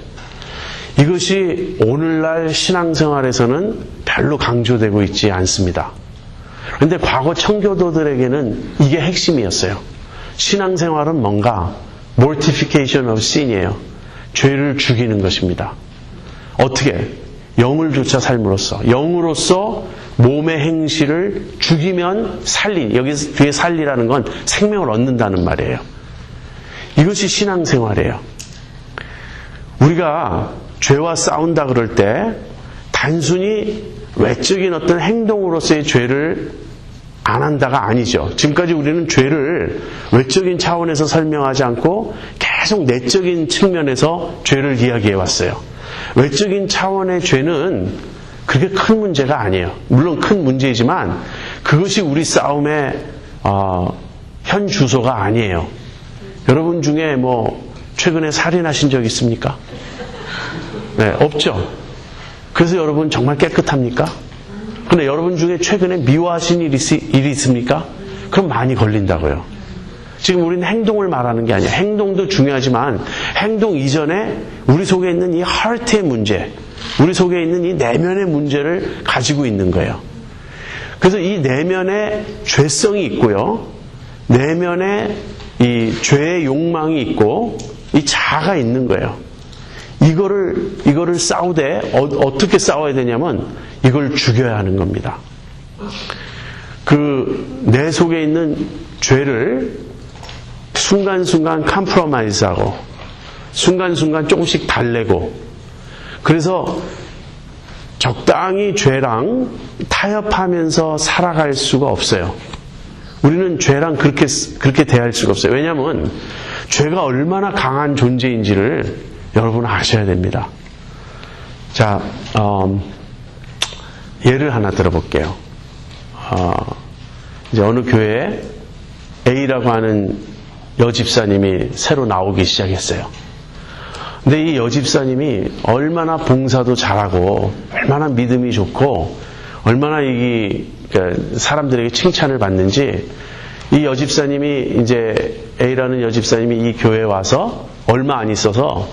이것이 오늘날 신앙생활에서는 별로 강조되고 있지 않습니다. 그런데 과거 청교도들에게는 이게 핵심이었어요. 신앙생활은 뭔가 mortification of sin이에요. 죄를 죽이는 것입니다. 어떻게? 영을 조차 삶으로써, 영으로서 몸의 행실을 죽이면 살리, 여기서 뒤에 살리라는 건 생명을 얻는다는 말이에요. 이것이 신앙생활이에요. 우리가 죄와 싸운다 그럴 때 단순히 외적인 어떤 행동으로서의 죄를 안 한다가 아니죠. 지금까지 우리는 죄를 외적인 차원에서 설명하지 않고 계속 내적인 측면에서 죄를 이야기해 왔어요. 외적인 차원의 죄는 그게 큰 문제가 아니에요. 물론 큰 문제이지만 그것이 우리 싸움의 현 주소가 아니에요. 여러분 중에 최근에 살인하신 적 있습니까? 네, 없죠. 그래서 여러분 정말 깨끗합니까? 근데 여러분 중에 최근에 미워하신 일이 있습니까? 그럼 많이 걸린다고요. 지금 우리는 행동을 말하는 게 아니에요. 행동도 중요하지만 행동 이전에 우리 속에 있는 이 하트의 문제, 우리 속에 있는 이 내면의 문제를 가지고 있는 거예요. 그래서 이 내면에 죄성이 있고요. 내면에 이 죄의 욕망이 있고 이 자아가 있는 거예요. 이거를 싸우되 어떻게 싸워야 되냐면 이걸 죽여야 하는 겁니다. 내 속에 있는 죄를 순간순간 컴프로마이즈하고 순간순간 조금씩 달래고 그래서 적당히 죄랑 타협하면서 살아갈 수가 없어요. 우리는 죄랑 그렇게 대할 수가 없어요. 왜냐하면 죄가 얼마나 강한 존재인지를 여러분 아셔야 됩니다. 자, 예를 하나 들어볼게요. 이제 어느 교회에 A라고 하는 여집사님이 새로 나오기 시작했어요. 근데 이 여집사님이 얼마나 봉사도 잘하고 얼마나 믿음이 좋고 얼마나 사람들에게 칭찬을 받는지 이 여집사님이 이제 A라는 여집사님이 이 교회에 와서 얼마 안 있어서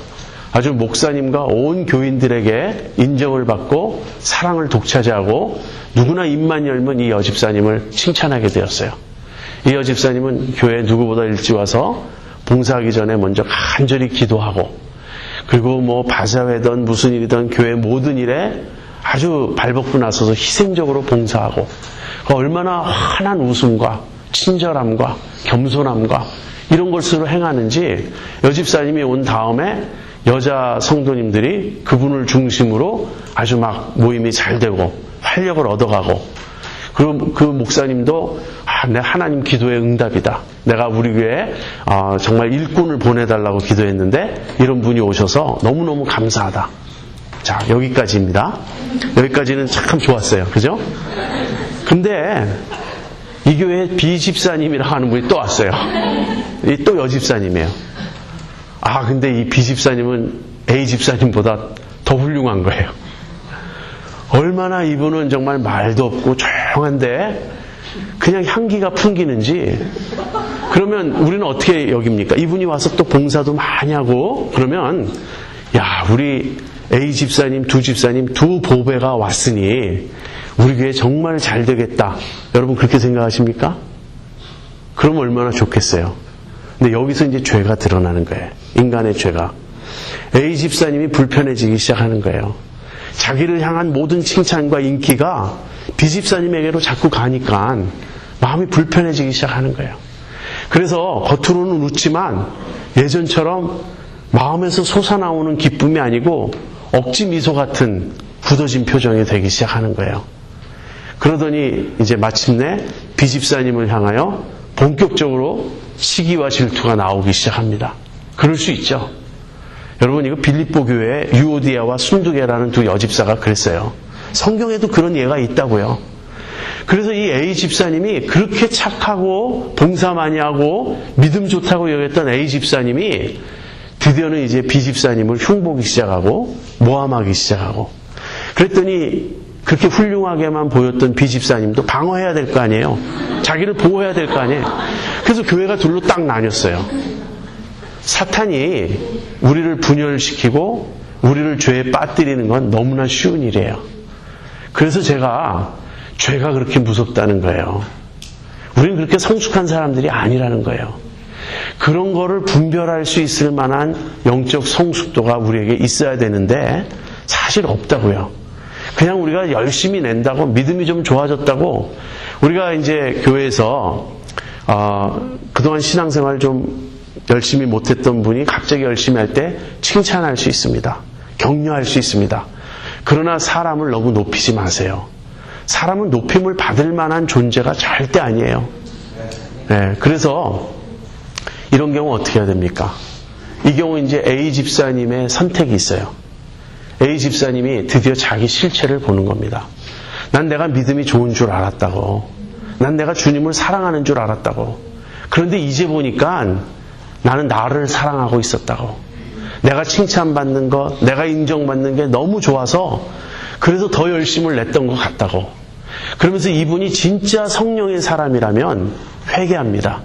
아주 목사님과 온 교인들에게 인정을 받고 사랑을 독차지하고 누구나 입만 열면 이 여집사님을 칭찬하게 되었어요. 이 여집사님은 교회에 누구보다 일찍 와서 봉사하기 전에 먼저 간절히 기도하고 그리고 뭐 바자회든 무슨 일이든 교회 모든 일에 아주 발벗고 나서서 희생적으로 봉사하고 얼마나 환한 웃음과 친절함과 겸손함과 이런 것으로 행하는지 여집사님이 온 다음에 여자 성도님들이 그분을 중심으로 아주 막 모임이 잘 되고 활력을 얻어가고 그리고 그 목사님도 내 하나님 기도의 응답이다. 내가 우리 교회에 정말 일꾼을 보내달라고 기도했는데 이런 분이 오셔서 너무너무 감사하다. 자, 여기까지입니다. 여기까지는 참 좋았어요. 그죠? 근데 이 교회에 B집사님이라고 하는 분이 또 왔어요. 또 여집사님이에요. 근데 이 B집사님은 A집사님보다 더 훌륭한 거예요. 얼마나 이분은 정말 말도 없고 조용한데 그냥 향기가 풍기는지 그러면 우리는 어떻게 여깁니까? 이분이 와서 또 봉사도 많이 하고 그러면 우리 A집사님, 두 집사님, 두 보배가 왔으니 우리 교회 정말 잘 되겠다. 여러분 그렇게 생각하십니까? 그럼 얼마나 좋겠어요. 근데 여기서 이제 죄가 드러나는 거예요. 인간의 죄가. A집사님이 불편해지기 시작하는 거예요. 자기를 향한 모든 칭찬과 인기가 B집사님에게로 자꾸 가니까 마음이 불편해지기 시작하는 거예요. 그래서 겉으로는 웃지만 예전처럼 마음에서 솟아나오는 기쁨이 아니고 억지 미소 같은 굳어진 표정이 되기 시작하는 거예요. 그러더니 이제 마침내 B집사님을 향하여 본격적으로 시기와 질투가 나오기 시작합니다. 그럴 수 있죠. 여러분 이거 빌립보 교회에 유오디아와 순두계라는 두 여집사가 그랬어요. 성경에도 그런 예가 있다고요. 그래서 이 A 집사님이 그렇게 착하고 봉사 많이 하고 믿음 좋다고 여겼던 A 집사님이 드디어는 이제 B 집사님을 흉보기 시작하고 모함하기 시작하고 그랬더니 그렇게 훌륭하게만 보였던 B 집사님도 방어해야 될 거 아니에요. 자기를 보호해야 될 거 아니에요. 그래서 교회가 둘로 딱 나뉘었어요. 사탄이 우리를 분열시키고 우리를 죄에 빠뜨리는 건 너무나 쉬운 일이에요. 그래서 제가 죄가 그렇게 무섭다는 거예요. 우리는 그렇게 성숙한 사람들이 아니라는 거예요. 그런 거를 분별할 수 있을 만한 영적 성숙도가 우리에게 있어야 되는데 사실 없다고요. 그냥 우리가 열심히 낸다고 믿음이 좀 좋아졌다고 우리가 이제 교회에서 그동안 신앙생활 좀 열심히 못했던 분이 갑자기 열심히 할 때 칭찬할 수 있습니다. 격려할 수 있습니다. 그러나 사람을 너무 높이지 마세요. 사람은 높임을 받을 만한 존재가 절대 아니에요. 네, 그래서 이런 경우 어떻게 해야 됩니까? 이 경우 이제 A 집사님의 선택이 있어요. A 집사님이 드디어 자기 실체를 보는 겁니다. 난 내가 믿음이 좋은 줄 알았다고. 난 내가 주님을 사랑하는 줄 알았다고. 그런데 이제 보니까 나는 나를 사랑하고 있었다고. 내가 칭찬받는 것, 내가 인정받는 게 너무 좋아서 그래서 더 열심을 냈던 것 같다고. 그러면서 이분이 진짜 성령의 사람이라면 회개합니다.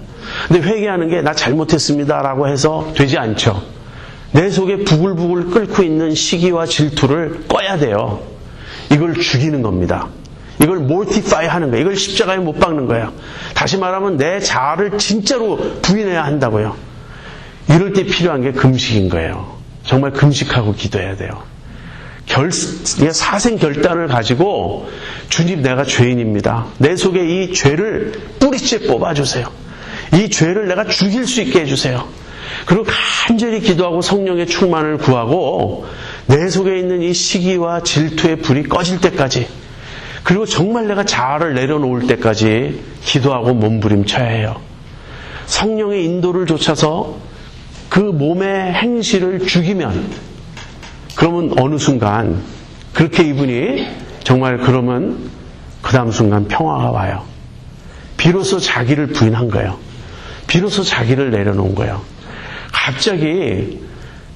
근데 회개하는 게 나 잘못했습니다라고 해서 되지 않죠. 내 속에 부글부글 끓고 있는 시기와 질투를 꺼야 돼요. 이걸 죽이는 겁니다. 이걸 mortify 하는 거예요. 이걸 십자가에 못 박는 거예요. 다시 말하면 내 자아를 진짜로 부인해야 한다고요. 이럴 때 필요한 게 금식인 거예요. 정말 금식하고 기도해야 돼요. 사생 결단을 가지고 주님 내가 죄인입니다. 내 속에 이 죄를 뿌리째 뽑아주세요. 이 죄를 내가 죽일 수 있게 해주세요. 그리고 간절히 기도하고 성령의 충만을 구하고 내 속에 있는 이 시기와 질투의 불이 꺼질 때까지, 그리고 정말 내가 자아를 내려놓을 때까지 기도하고 몸부림쳐야 해요. 성령의 인도를 좇아서 그 몸의 행실을 죽이면, 그러면 어느 순간 그렇게 이분이 정말 그러면 그 다음 순간 평화가 와요. 비로소 자기를 부인한 거예요. 비로소 자기를 내려놓은 거예요. 갑자기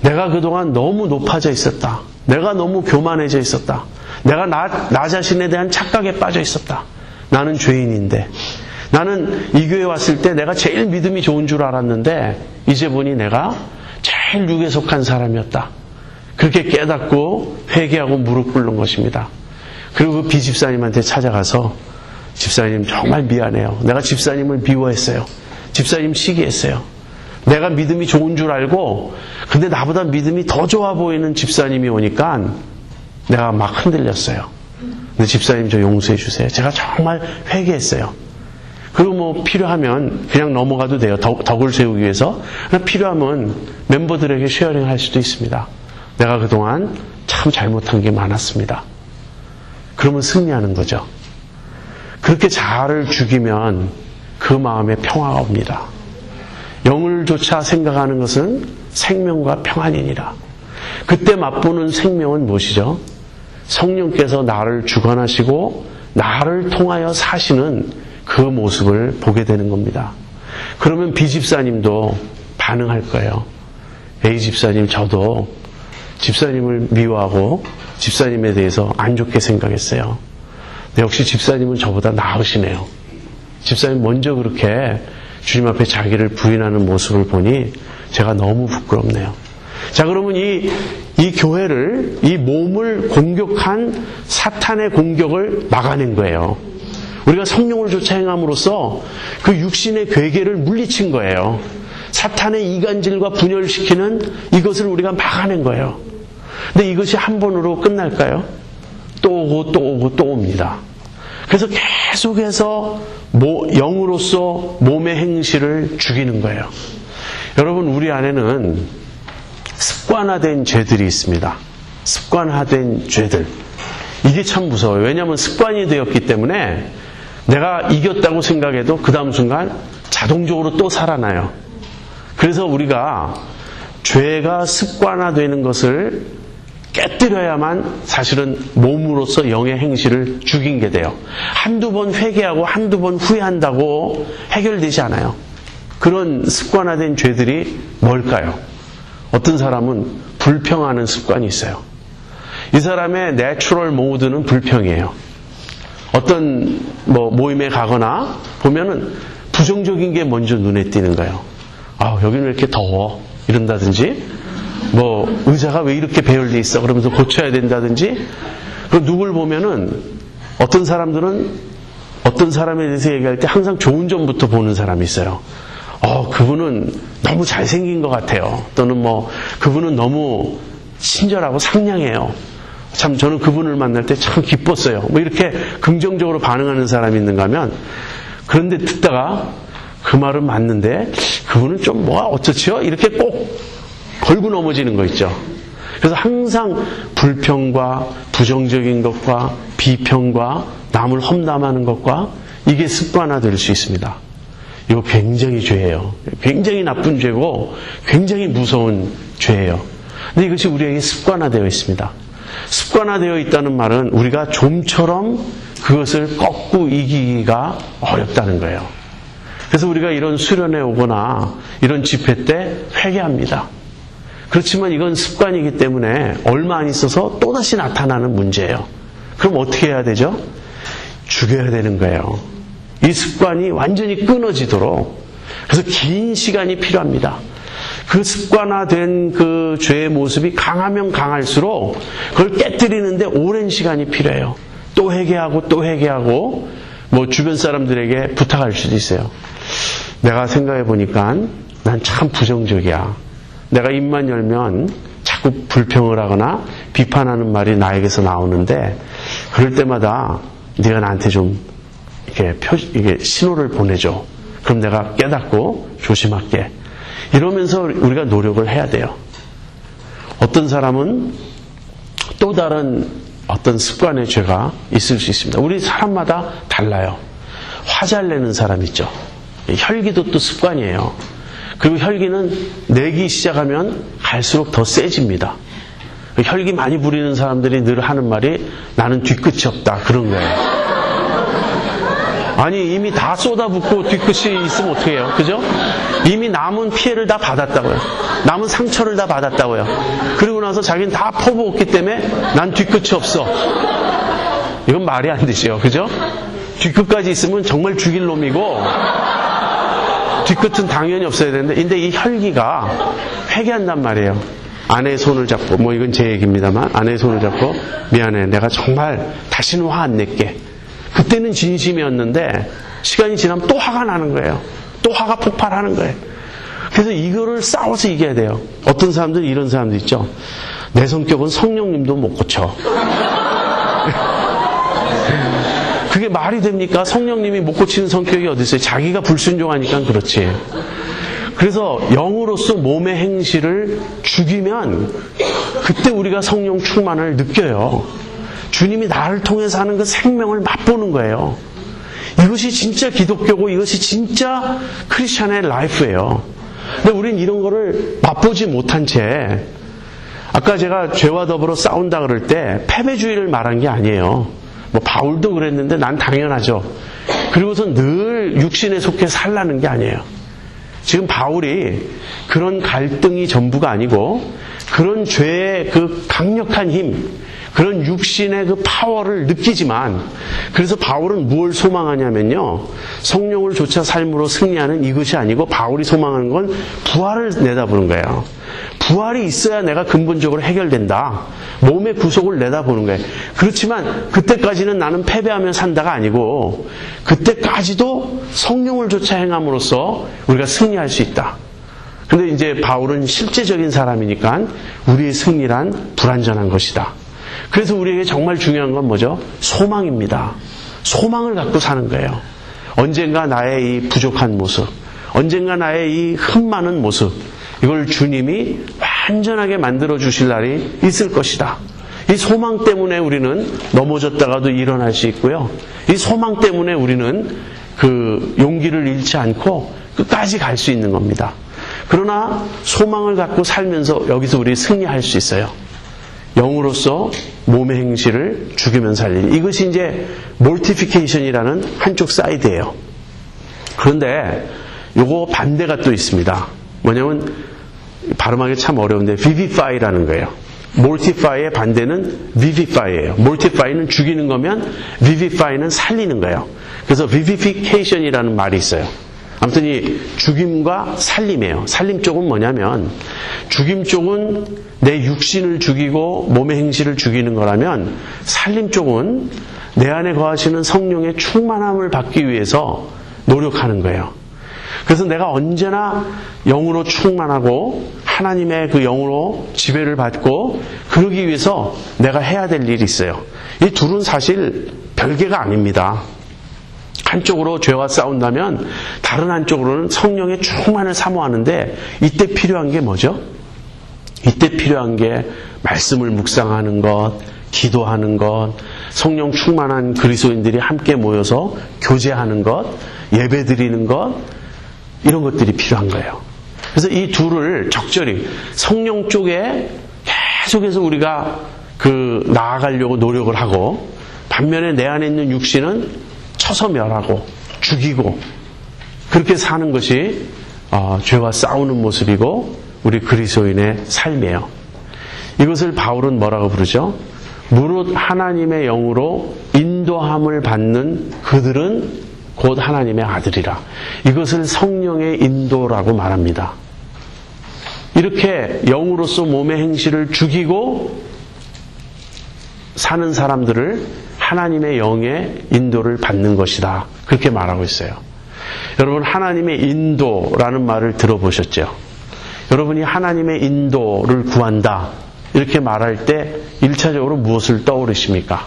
내가 그동안 너무 높아져 있었다. 내가 너무 교만해져 있었다. 내가 나 자신에 대한 착각에 빠져 있었다. 나는 죄인인데, 나는 이 교회 왔을 때 내가 제일 믿음이 좋은 줄 알았는데 이제 보니 내가 제일 육에 속한 사람이었다. 그렇게 깨닫고 회개하고 무릎 꿇는 것입니다. 그리고 그 비집사님한테 찾아가서 집사님 정말 미안해요. 내가 집사님을 미워했어요. 집사님 시기했어요. 내가 믿음이 좋은 줄 알고, 근데 나보다 믿음이 더 좋아 보이는 집사님이 오니까 내가 막 흔들렸어요. 근데 집사님 저 용서해 주세요. 제가 정말 회개했어요. 그리고 뭐 필요하면 그냥 넘어가도 돼요. 덕을 세우기 위해서. 필요하면 멤버들에게 쉐어링 할 수도 있습니다. 내가 그동안 참 잘못한 게 많았습니다. 그러면 승리하는 거죠. 그렇게 자아를 죽이면 그 마음에 평화가 옵니다. 영을조차 생각하는 것은 생명과 평안이니라. 그때 맛보는 생명은 무엇이죠? 성령께서 나를 주관하시고 나를 통하여 사시는 그 모습을 보게 되는 겁니다. 그러면 B 집사님도 반응할 거예요. A 집사님, 저도 집사님을 미워하고 집사님에 대해서 안 좋게 생각했어요. 근데 역시 집사님은 저보다 나으시네요. 집사님 먼저 그렇게 주님 앞에 자기를 부인하는 모습을 보니 제가 너무 부끄럽네요. 자, 그러면 이 교회를, 이 몸을 공격한 사탄의 공격을 막아낸 거예요. 우리가 성령을 좇아 행함으로써 그 육신의 괴계를 물리친 거예요. 사탄의 이간질과 분열시키는 이것을 우리가 막아낸 거예요. 근데 이것이 한 번으로 끝날까요? 또 오고 또 오고 또 옵니다. 그래서 계속해서 영으로서 몸의 행실을 죽이는 거예요. 여러분, 우리 안에는 습관화된 죄들이 있습니다. 습관화된 죄들. 이게 참 무서워요. 왜냐하면 습관이 되었기 때문에 내가 이겼다고 생각해도 그 다음 순간 자동적으로 또 살아나요. 그래서 우리가 죄가 습관화되는 것을 깨뜨려야만 사실은 몸으로서 영의 행실을 죽인 게 돼요. 한두 번 회개하고 한두 번 후회한다고 해결되지 않아요. 그런 습관화된 죄들이 뭘까요? 어떤 사람은 불평하는 습관이 있어요. 이 사람의 내추럴 모드는 불평이에요. 어떤 모임에 가거나 보면은 부정적인 게 먼저 눈에 띄는 거예요. 아, 여기는 왜 이렇게 더워? 이런다든지, 의자가 왜 이렇게 배열돼 있어? 그러면서 고쳐야 된다든지, 그리고 누굴 보면은 어떤 사람들은 어떤 사람에 대해서 얘기할 때 항상 좋은 점부터 보는 사람이 있어요. 그분은 너무 잘생긴 것 같아요. 또는 그분은 너무 친절하고 상냥해요. 참, 저는 그분을 만날 때 참 기뻤어요. 이렇게 긍정적으로 반응하는 사람이 있는가 하면, 그런데 듣다가 그 말은 맞는데, 그분은 좀 어쩌지요? 이렇게 꼭 걸고 넘어지는 거 있죠. 그래서 항상 불평과 부정적인 것과 비평과 남을 험담하는 것과 이게 습관화될 수 있습니다. 이거 굉장히 죄예요. 굉장히 나쁜 죄고 굉장히 무서운 죄예요. 근데 이것이 우리에게 습관화되어 있습니다. 습관화되어 있다는 말은 우리가 좀처럼 그것을 꺾고 이기기가 어렵다는 거예요. 그래서 우리가 이런 수련회 오거나 이런 집회 때 회개합니다. 그렇지만 이건 습관이기 때문에 얼마 안 있어서 또다시 나타나는 문제예요. 그럼 어떻게 해야 되죠? 죽여야 되는 거예요. 이 습관이 완전히 끊어지도록. 그래서 긴 시간이 필요합니다. 그 습관화된 그 죄의 모습이 강하면 강할수록 그걸 깨뜨리는데 오랜 시간이 필요해요. 또 회개하고 또 회개하고 주변 사람들에게 부탁할 수도 있어요. 내가 생각해 보니까 난 참 부정적이야. 내가 입만 열면 자꾸 불평을 하거나 비판하는 말이 나에게서 나오는데 그럴 때마다 네가 나한테 좀 이게 신호를 보내줘. 그럼 내가 깨닫고 조심할게. 이러면서 우리가 노력을 해야 돼요. 어떤 사람은 또 다른 어떤 습관의 죄가 있을 수 있습니다. 우리 사람마다 달라요. 화잘 내는 사람 있죠. 혈기도 또 습관이에요. 그리고 혈기는 내기 시작하면 갈수록 더 세집니다. 혈기 많이 부리는 사람들이 늘 하는 말이 나는 뒤끝이 없다. 그런 거예요. 아니 이미 다 쏟아붓고 뒤끝이 있으면 어떻게 해요? 그죠? 이미 남은 피해를 다 받았다고요. 남은 상처를 다 받았다고요. 그리고 나서 자기는 다 퍼부었기 때문에 난 뒤끝이 없어. 이건 말이 안 되죠. 그죠? 뒤끝까지 있으면 정말 죽일 놈이고 뒤끝은 당연히 없어야 되는데 근데 이 혈기가 회개한단 말이에요. 아내의 손을 잡고 뭐 이건 제 얘기입니다만 아내의 손을 잡고 미안해. 내가 정말 다시는 화 안 낼게. 그때는 진심이었는데 시간이 지나면 또 화가 나는 거예요. 또 화가 폭발하는 거예요. 그래서 이거를 싸워서 이겨야 돼요. 어떤 사람들은 이런 사람들 있죠. 내 성격은 성령님도 못 고쳐. 그게 말이 됩니까? 성령님이 못 고치는 성격이 어디 있어요? 자기가 불순종하니까 그렇지. 그래서 영으로서 몸의 행실을 죽이면 그때 우리가 성령 충만을 느껴요. 주님이 나를 통해서 하는 그 생명을 맛보는 거예요. 이것이 진짜 기독교고 이것이 진짜 크리스찬의 라이프예요. 근데 우린 이런 거를 맛보지 못한 채 아까 제가 죄와 더불어 싸운다 그럴 때 패배주의를 말한 게 아니에요. 뭐 바울도 그랬는데 난 당연하죠. 그리고서 늘 육신에 속해 살라는 게 아니에요. 지금 바울이 그런 갈등이 전부가 아니고 그런 죄의 그 강력한 힘 그런 육신의 그 파워를 느끼지만 그래서 바울은 무엇을 소망하냐면요. 성령을 좇아 삶으로 승리하는 이것이 아니고 바울이 소망하는 건 부활을 내다보는 거예요. 부활이 있어야 내가 근본적으로 해결된다. 몸의 구속을 내다보는 거예요. 그렇지만 그때까지는 나는 패배하며 산다가 아니고 그때까지도 성령을 좇아 행함으로써 우리가 승리할 수 있다. 근데 이제 바울은 실제적인 사람이니까 우리의 승리란 불완전한 것이다. 그래서 우리에게 정말 중요한 건 뭐죠? 소망입니다. 소망을 갖고 사는 거예요. 언젠가 나의 이 부족한 모습, 언젠가 나의 이 흠 많은 모습, 이걸 주님이 완전하게 만들어 주실 날이 있을 것이다. 이 소망 때문에 우리는 넘어졌다가도 일어날 수 있고요. 이 소망 때문에 우리는 그 용기를 잃지 않고 끝까지 갈 수 있는 겁니다. 그러나 소망을 갖고 살면서 여기서 우리 승리할 수 있어요. 영으로서 몸의 행실을 죽이면 살리는 이것이 이제 몰티피케이션이라는 한쪽 사이드예요. 그런데 요거 반대가 또 있습니다. 뭐냐면 발음하기 참 어려운데 vivify라는 거예요. mortify의 반대는 vivify예요. mortify는 죽이는 거면 vivify는 살리는 거예요. 그래서 vivification이라는 말이 있어요. 아무튼 이 죽임과 살림이에요. 살림 쪽은 뭐냐면 죽임 쪽은 내 육신을 죽이고 몸의 행실을 죽이는 거라면 살림 쪽은 내 안에 거하시는 성령의 충만함을 받기 위해서 노력하는 거예요. 그래서 내가 언제나 영으로 충만하고 하나님의 그 영으로 지배를 받고 그러기 위해서 내가 해야 될 일이 있어요. 이 둘은 사실 별개가 아닙니다. 한쪽으로 죄와 싸운다면 다른 한쪽으로는 성령의 충만을 사모하는데 이때 필요한 게 뭐죠? 이때 필요한 게 말씀을 묵상하는 것, 기도하는 것, 성령 충만한 그리스도인들이 함께 모여서 교제하는 것, 예배 드리는 것, 이런 것들이 필요한 거예요. 그래서 이 둘을 적절히 성령 쪽에 계속해서 우리가 나아가려고 노력을 하고 반면에 내 안에 있는 육신은 쳐서 멸하고 죽이고 그렇게 사는 것이 죄와 싸우는 모습이고 우리 그리스도인의 삶이에요. 이것을 바울은 뭐라고 부르죠? 무릇 하나님의 영으로 인도함을 받는 그들은 곧 하나님의 아들이라. 이것을 성령의 인도라고 말합니다. 이렇게 영으로서 몸의 행실을 죽이고 사는 사람들을 하나님의 영의 인도를 받는 것이다. 그렇게 말하고 있어요. 여러분 하나님의 인도라는 말을 들어보셨죠? 여러분이 하나님의 인도를 구한다 이렇게 말할 때 1차적으로 무엇을 떠오르십니까?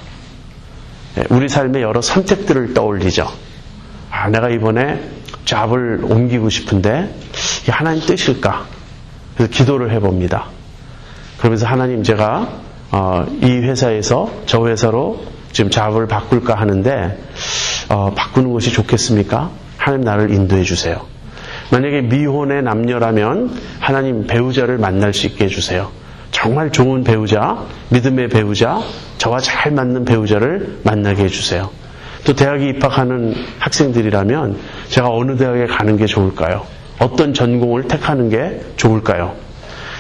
우리 삶의 여러 선택들을 떠올리죠. 내가 이번에 잡을 옮기고 싶은데 이게 하나님 뜻일까? 그래서 기도를 해봅니다. 그러면서 하나님, 제가 이 회사에서 저 회사로 지금 잡을 바꿀까 하는데 바꾸는 것이 좋겠습니까? 하나님, 나를 인도해 주세요. 만약에 미혼의 남녀라면 하나님, 배우자를 만날 수 있게 해주세요. 정말 좋은 배우자, 믿음의 배우자, 저와 잘 맞는 배우자를 만나게 해주세요. 또 대학에 입학하는 학생들이라면 제가 어느 대학에 가는 게 좋을까요? 어떤 전공을 택하는 게 좋을까요?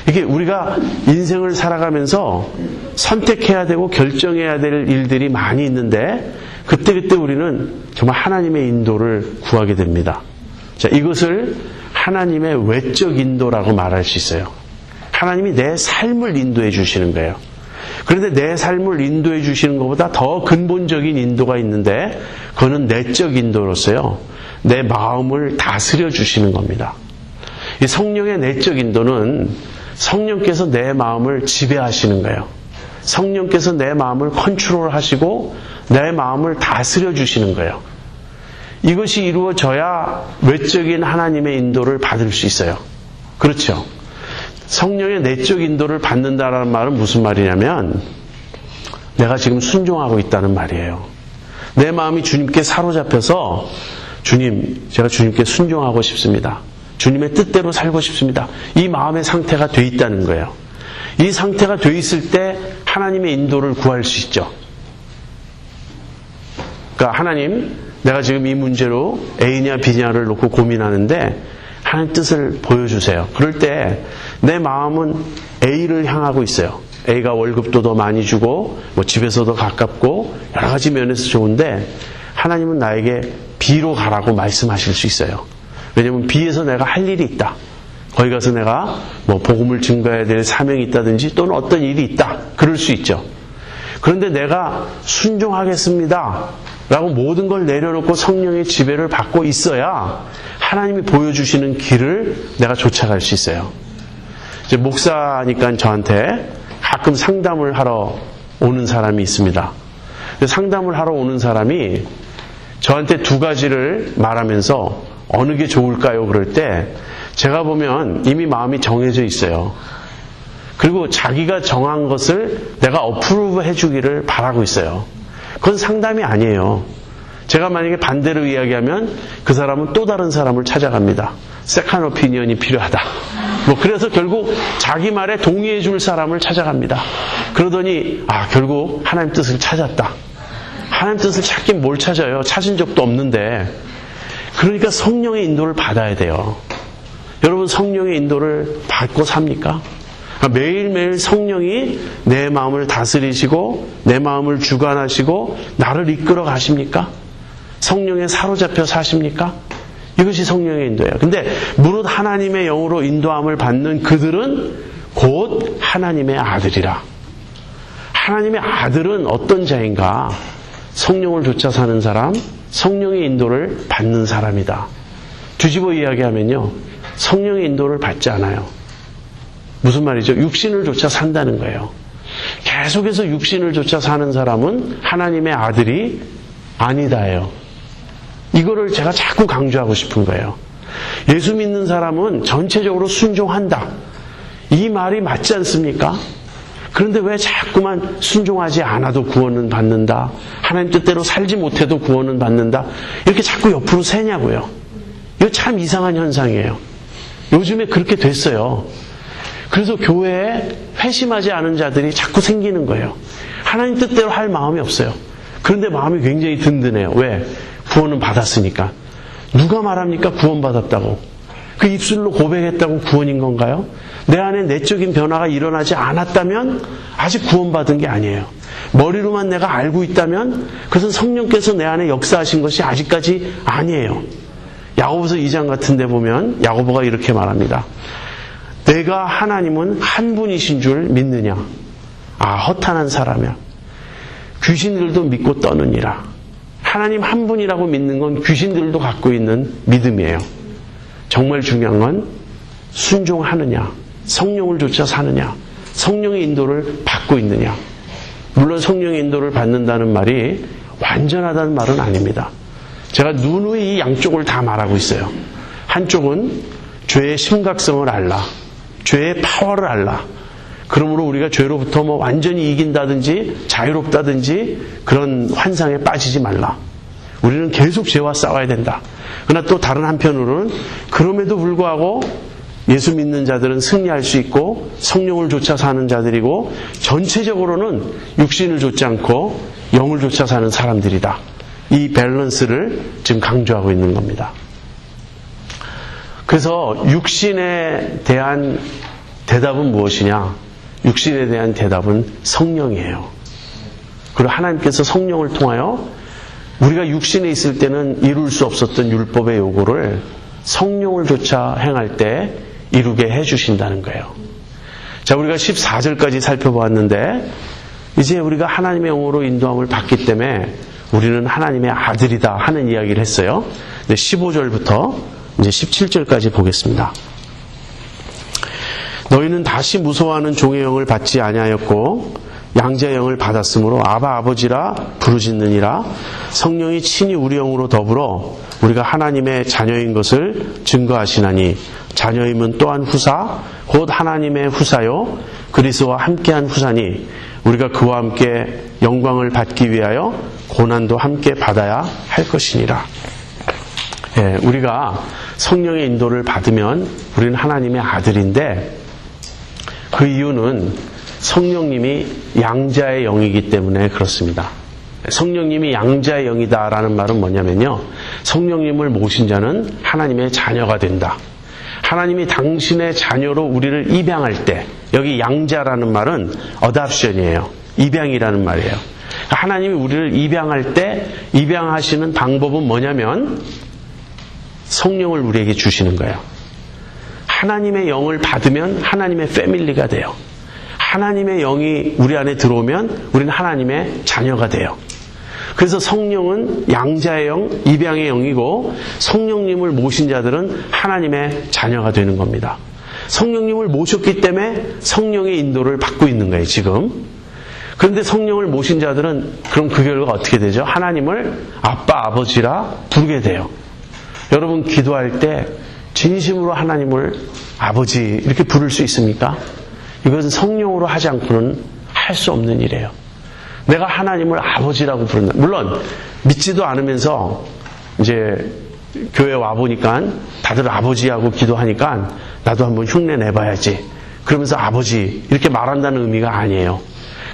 이게 우리가 인생을 살아가면서 선택해야 되고 결정해야 될 일들이 많이 있는데 그때 우리는 정말 하나님의 인도를 구하게 됩니다. 자, 이것을 하나님의 외적 인도라고 말할 수 있어요. 하나님이 내 삶을 인도해 주시는 거예요. 그런데 내 삶을 인도해 주시는 것보다 더 근본적인 인도가 있는데 그거는 내적 인도로서요. 내 마음을 다스려 주시는 겁니다. 이 성령의 내적 인도는 성령께서 내 마음을 지배하시는 거예요. 성령께서 내 마음을 컨트롤하시고 내 마음을 다스려 주시는 거예요. 이것이 이루어져야 외적인 하나님의 인도를 받을 수 있어요. 그렇죠? 성령의 내적 인도를 받는다라는 말은 무슨 말이냐면 내가 지금 순종하고 있다는 말이에요. 내 마음이 주님께 사로잡혀서 주님, 제가 주님께 순종하고 싶습니다. 주님의 뜻대로 살고 싶습니다. 이 마음의 상태가 돼 있다는 거예요. 이 상태가 돼 있을 때 하나님의 인도를 구할 수 있죠. 그러니까 하나님, 내가 지금 이 문제로 A냐 B냐를 놓고 고민하는데 하나님 뜻을 보여주세요. 그럴 때 내 마음은 A를 향하고 있어요. A가 월급도 더 많이 주고 집에서도 가깝고 여러 가지 면에서 좋은데 하나님은 나에게 B로 가라고 말씀하실 수 있어요. 왜냐하면 B에서 내가 할 일이 있다. 거기 가서 내가 복음을 증거해야 될 사명이 있다든지 또는 어떤 일이 있다. 그럴 수 있죠. 그런데 내가 순종하겠습니다 라고 모든 걸 내려놓고 성령의 지배를 받고 있어야 하나님이 보여주시는 길을 내가 쫓아갈 수 있어요. 이제 목사니까 저한테 가끔 상담을 하러 오는 사람이 있습니다. 상담을 하러 오는 사람이 저한테 두 가지를 말하면서 어느 게 좋을까요? 그럴 때 제가 보면 이미 마음이 정해져 있어요. 그리고 자기가 정한 것을 내가 어프로브 해주기를 바라고 있어요. 그건 상담이 아니에요. 제가 만약에 반대로 이야기하면 그 사람은 또 다른 사람을 찾아갑니다. 세컨 오피니언이 필요하다. 그래서 결국 자기 말에 동의해 줄 사람을 찾아갑니다. 그러더니 결국 하나님 뜻을 찾았다. 하나님 뜻을 찾긴 뭘 찾아요? 찾은 적도 없는데. 그러니까 성령의 인도를 받아야 돼요. 여러분, 성령의 인도를 받고 삽니까? 매일매일 성령이 내 마음을 다스리시고 내 마음을 주관하시고 나를 이끌어 가십니까? 성령에 사로잡혀 사십니까? 이것이 성령의 인도예요. 근데 무릇 하나님의 영으로 인도함을 받는 그들은 곧 하나님의 아들이라. 하나님의 아들은 어떤 자인가? 성령을 쫓아 사는 사람, 성령의 인도를 받는 사람이다. 뒤집어 이야기하면요, 성령의 인도를 받지 않아요. 무슨 말이죠? 육신을 쫓아 산다는 거예요. 계속해서 육신을 쫓아 사는 사람은 하나님의 아들이 아니다예요. 이거를 제가 자꾸 강조하고 싶은 거예요. 예수 믿는 사람은 전체적으로 순종한다. 이 말이 맞지 않습니까? 그런데 왜 자꾸만 순종하지 않아도 구원은 받는다. 하나님 뜻대로 살지 못해도 구원은 받는다. 이렇게 자꾸 옆으로 새냐고요. 이거 참 이상한 현상이에요. 요즘에 그렇게 됐어요. 그래서 교회에 회심하지 않은 자들이 자꾸 생기는 거예요. 하나님 뜻대로 할 마음이 없어요. 그런데 마음이 굉장히 든든해요. 왜? 구원은 받았으니까. 누가 말합니까? 구원받았다고. 그 입술로 고백했다고 구원인 건가요? 내 안에 내적인 변화가 일어나지 않았다면 아직 구원받은 게 아니에요. 머리로만 내가 알고 있다면 그것은 성령께서 내 안에 역사하신 것이 아직까지 아니에요. 야고보서 2장 같은 데 보면 야고보가 이렇게 말합니다. 내가 하나님은 한 분이신 줄 믿느냐? 허탄한 사람이야. 귀신들도 믿고 떠느니라. 하나님 한 분이라고 믿는 건 귀신들도 갖고 있는 믿음이에요. 정말 중요한 건 순종하느냐, 성령을 쫓아 사느냐, 성령의 인도를 받고 있느냐. 물론 성령의 인도를 받는다는 말이 완전하다는 말은 아닙니다. 제가 누누이 이 양쪽을 다 말하고 있어요. 한쪽은 죄의 심각성을 알라, 죄의 파워를 알라. 그러므로 우리가 죄로부터 완전히 이긴다든지 자유롭다든지 그런 환상에 빠지지 말라. 우리는 계속 죄와 싸워야 된다. 그러나 또 다른 한편으로는 그럼에도 불구하고 예수 믿는 자들은 승리할 수 있고 성령을 쫓아 사는 자들이고 전체적으로는 육신을 쫓지 않고 영을 쫓아 사는 사람들이다. 이 밸런스를 지금 강조하고 있는 겁니다. 그래서 육신에 대한 대답은 무엇이냐? 육신에 대한 대답은 성령이에요. 그리고 하나님께서 성령을 통하여 우리가 육신에 있을 때는 이룰 수 없었던 율법의 요구를 성령을 쫓아 행할 때 이루게 해주신다는 거예요. 자, 우리가 14절까지 살펴보았는데 이제 우리가 하나님의 영으로 인도함을 받기 때문에 우리는 하나님의 아들이다 하는 이야기를 했어요. 15절부터 이제 17절까지 보겠습니다. 너희는 다시 무서워하는 종의 영을 받지 아니하였고 양자의 영을 받았으므로 아바 아버지라 부르짖느니라. 성령이 친히 우리 영으로 더불어 우리가 하나님의 자녀인 것을 증거하시나니 자녀임은 또한 후사 곧 하나님의 후사요 그리스도와 함께한 후사니 우리가 그와 함께 영광을 받기 위하여 고난도 함께 받아야 할 것이니라. 예, 우리가 성령의 인도를 받으면 우리는 하나님의 아들인데 그 이유는 성령님이 양자의 영이기 때문에 그렇습니다. 성령님이 양자의 영이다라는 말은 뭐냐면요. 성령님을 모신 자는 하나님의 자녀가 된다. 하나님이 당신의 자녀로 우리를 입양할 때, 여기 양자라는 말은 어답션이에요. 입양이라는 말이에요. 하나님이 우리를 입양할 때 입양하시는 방법은 뭐냐면 성령을 우리에게 주시는 거예요. 하나님의 영을 받으면 하나님의 패밀리가 돼요. 하나님의 영이 우리 안에 들어오면 우리는 하나님의 자녀가 돼요. 그래서 성령은 양자의 영, 입양의 영이고 성령님을 모신 자들은 하나님의 자녀가 되는 겁니다. 성령님을 모셨기 때문에 성령의 인도를 받고 있는 거예요, 지금. 그런데 성령을 모신 자들은 그럼 그 결과가 어떻게 되죠? 하나님을 아빠, 아버지라 부르게 돼요. 여러분 기도할 때 진심으로 하나님을 아버지 이렇게 부를 수 있습니까? 이것은 성령으로 하지 않고는 할 수 없는 일이에요. 내가 하나님을 아버지라고 부른다. 물론 믿지도 않으면서 이제 교회 와보니까 다들 아버지하고 기도하니까 나도 한번 흉내 내봐야지. 그러면서 아버지 이렇게 말한다는 의미가 아니에요.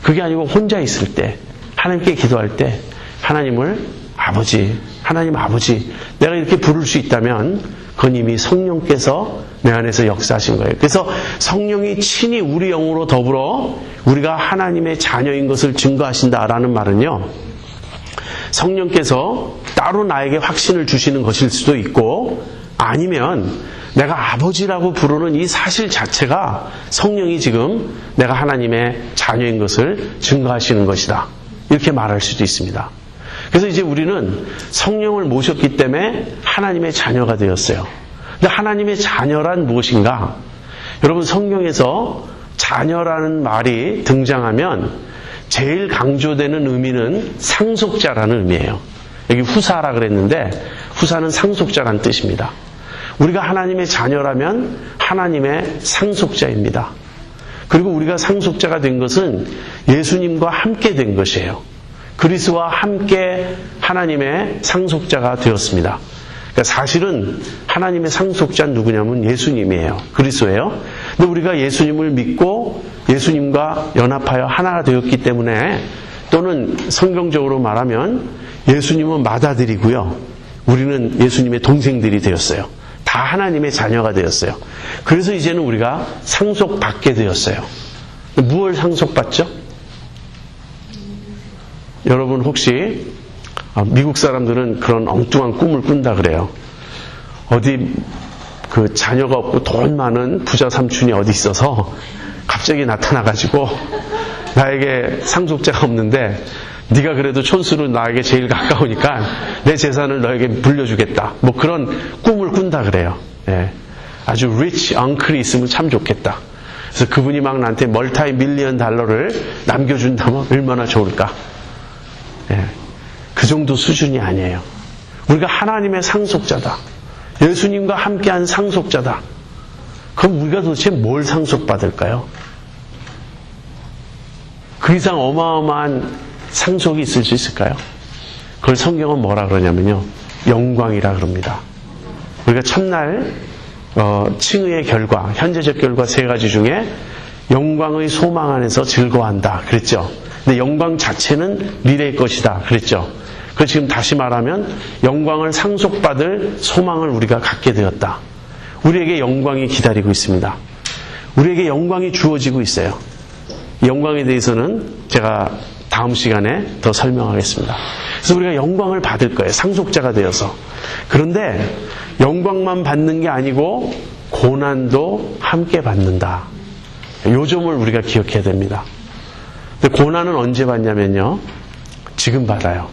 그게 아니고 혼자 있을 때 하나님께 기도할 때 하나님을 아버지, 하나님 아버지 내가 이렇게 부를 수 있다면 그건 이미 성령께서 내 안에서 역사하신 거예요. 그래서 성령이 친히 우리 영으로 더불어 우리가 하나님의 자녀인 것을 증거하신다라는 말은요. 성령께서 따로 나에게 확신을 주시는 것일 수도 있고 아니면 내가 아버지라고 부르는 이 사실 자체가 성령이 지금 내가 하나님의 자녀인 것을 증거하시는 것이다. 이렇게 말할 수도 있습니다. 그래서 이제 우리는 성령을 모셨기 때문에 하나님의 자녀가 되었어요. 근데 하나님의 자녀란 무엇인가? 여러분 성경에서 자녀라는 말이 등장하면 제일 강조되는 의미는 상속자라는 의미예요. 여기 후사라 그랬는데 후사는 상속자라는 뜻입니다. 우리가 하나님의 자녀라면 하나님의 상속자입니다. 그리고 우리가 상속자가 된 것은 예수님과 함께 된 것이에요. 그리스도와 함께 하나님의 상속자가 되었습니다. 그러니까 사실은 하나님의 상속자는 누구냐면 예수님이에요. 그리스도예요. 근데 우리가 예수님을 믿고 예수님과 연합하여 하나가 되었기 때문에 또는 성경적으로 말하면 예수님은 맏아들이고요. 우리는 예수님의 동생들이 되었어요. 다 하나님의 자녀가 되었어요. 그래서 이제는 우리가 상속받게 되었어요. 무엇을 상속받죠? 여러분 혹시 미국 사람들은 그런 엉뚱한 꿈을 꾼다 그래요. 어디 그 자녀가 없고 돈 많은 부자 삼촌이 어디 있어서 갑자기 나타나가지고 나에게 상속자가 없는데 네가 그래도 촌수로 나에게 제일 가까우니까 내 재산을 너에게 물려주겠다. 뭐 그런 꿈을 꾼다 그래요. 예. 아주 rich uncle이 있으면 참 좋겠다. 그래서 그분이 막 나한테 멀티 밀리언 달러를 남겨준다면 얼마나 좋을까. 예, 그 정도 수준이 아니에요. 우리가 하나님의 상속자다. 예수님과 함께한 상속자다. 그럼 우리가 도대체 뭘 상속받을까요? 그 이상 어마어마한 상속이 있을 수 있을까요? 그걸 성경은 뭐라 그러냐면요, 영광이라 그럽니다. 우리가 첫날 칭의의 결과, 현재적 결과 세 가지 중에 영광의 소망 안에서 즐거워한다 그랬죠. 근데 영광 자체는 미래의 것이다 그랬죠. 그래서 지금 다시 말하면 영광을 상속받을 소망을 우리가 갖게 되었다. 우리에게 영광이 기다리고 있습니다. 우리에게 영광이 주어지고 있어요. 이 영광에 대해서는 제가 다음 시간에 더 설명하겠습니다. 그래서 우리가 영광을 받을 거예요. 상속자가 되어서. 그런데 영광만 받는 게 아니고 고난도 함께 받는다. 요 점을 우리가 기억해야 됩니다. 근데 고난은 언제 받냐면요, 지금 받아요.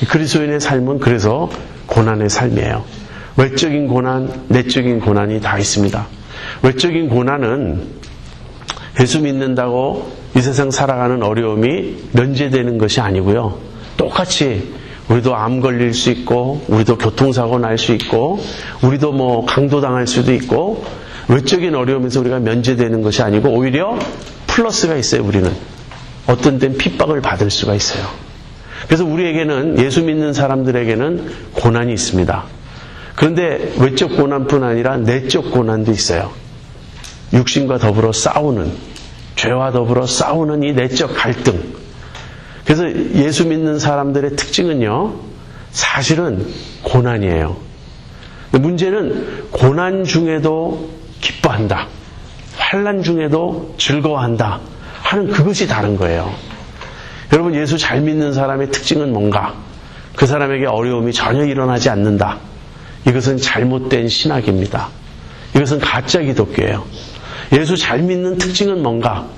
그리스도인의 삶은 그래서 고난의 삶이에요. 외적인 고난, 내적인 고난이 다 있습니다. 외적인 고난은 예수 믿는다고 이 세상 살아가는 어려움이 면제되는 것이 아니고요. 똑같이 우리도 암 걸릴 수 있고, 우리도 교통사고 날 수 있고, 우리도 뭐 강도당할 수도 있고, 외적인 어려움에서 우리가 면제되는 것이 아니고 오히려 플러스가 있어요. 우리는 어떤 때는 핍박을 받을 수가 있어요. 그래서 우리에게는, 예수 믿는 사람들에게는 고난이 있습니다. 그런데 외적 고난뿐 아니라 내적 고난도 있어요. 육신과 더불어 싸우는, 죄와 더불어 싸우는 이 내적 갈등. 그래서 예수 믿는 사람들의 특징은요, 사실은 고난이에요. 문제는 고난 중에도 기뻐한다, 환난 중에도 즐거워한다 하는 그것이 다른 거예요. 여러분, 예수 잘 믿는 사람의 특징은 뭔가? 그 사람에게 어려움이 전혀 일어나지 않는다. 이것은 잘못된 신학입니다. 이것은 가짜 기독교예요. 예수 잘 믿는 특징은 뭔가?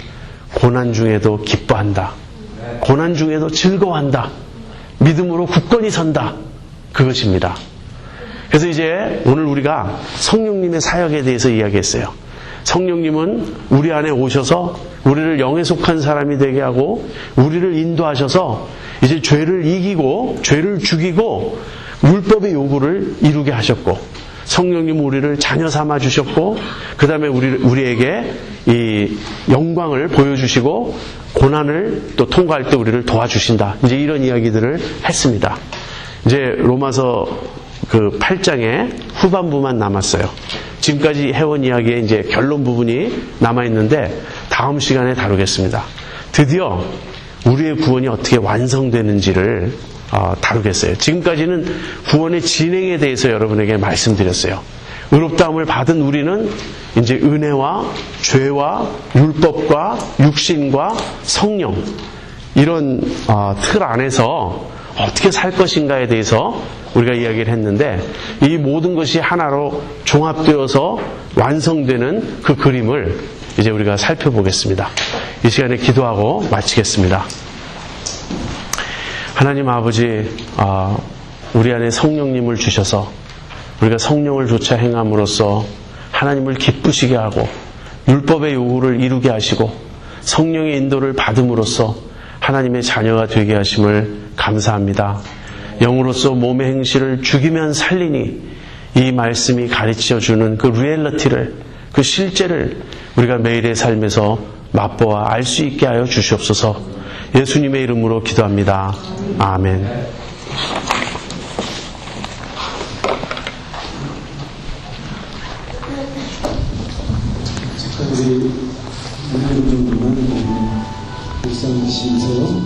고난 중에도 기뻐한다. 고난 중에도 즐거워한다. 믿음으로 굳건히 선다. 그것입니다. 그래서 이제 오늘 우리가 성령님의 사역에 대해서 이야기했어요. 성령님은 우리 안에 오셔서 우리를 영에 속한 사람이 되게 하고 우리를 인도하셔서 이제 죄를 이기고 죄를 죽이고 율법의 요구를 이루게 하셨고, 성령님 우리를 자녀 삼아 주셨고, 그 다음에 우리에게 이 영광을 보여주시고 고난을 또 통과할 때 우리를 도와주신다. 이제 이런 이야기들을 했습니다. 이제 로마서 그 8장의 후반부만 남았어요. 지금까지 해온 이야기의 이제 결론 부분이 남아있는데 다음 시간에 다루겠습니다. 드디어 우리의 구원이 어떻게 완성되는지를 다루겠어요. 지금까지는 구원의 진행에 대해서 여러분에게 말씀드렸어요. 의롭다함을 받은 우리는 이제 은혜와 죄와 율법과 육신과 성령, 이런 틀 안에서 어떻게 살 것인가에 대해서 우리가 이야기를 했는데, 이 모든 것이 하나로 종합되어서 완성되는 그 그림을 이제 우리가 살펴보겠습니다. 이 시간에 기도하고 마치겠습니다. 하나님 아버지, 우리 안에 성령님을 주셔서 우리가 성령을 조차 행함으로써 하나님을 기쁘시게 하고 율법의 요구를 이루게 하시고 성령의 인도를 받음으로써 하나님의 자녀가 되게 하심을 감사합니다. 영으로서 몸의 행실을 죽이면 살리니, 이 말씀이 가르쳐주는 그 리얼리티를, 그 실제를 우리가 매일의 삶에서 맛보아 알 수 있게 하여 주시옵소서. 예수님의 이름으로 기도합니다. 아멘. 우리 문화를 좀 목사님이시면서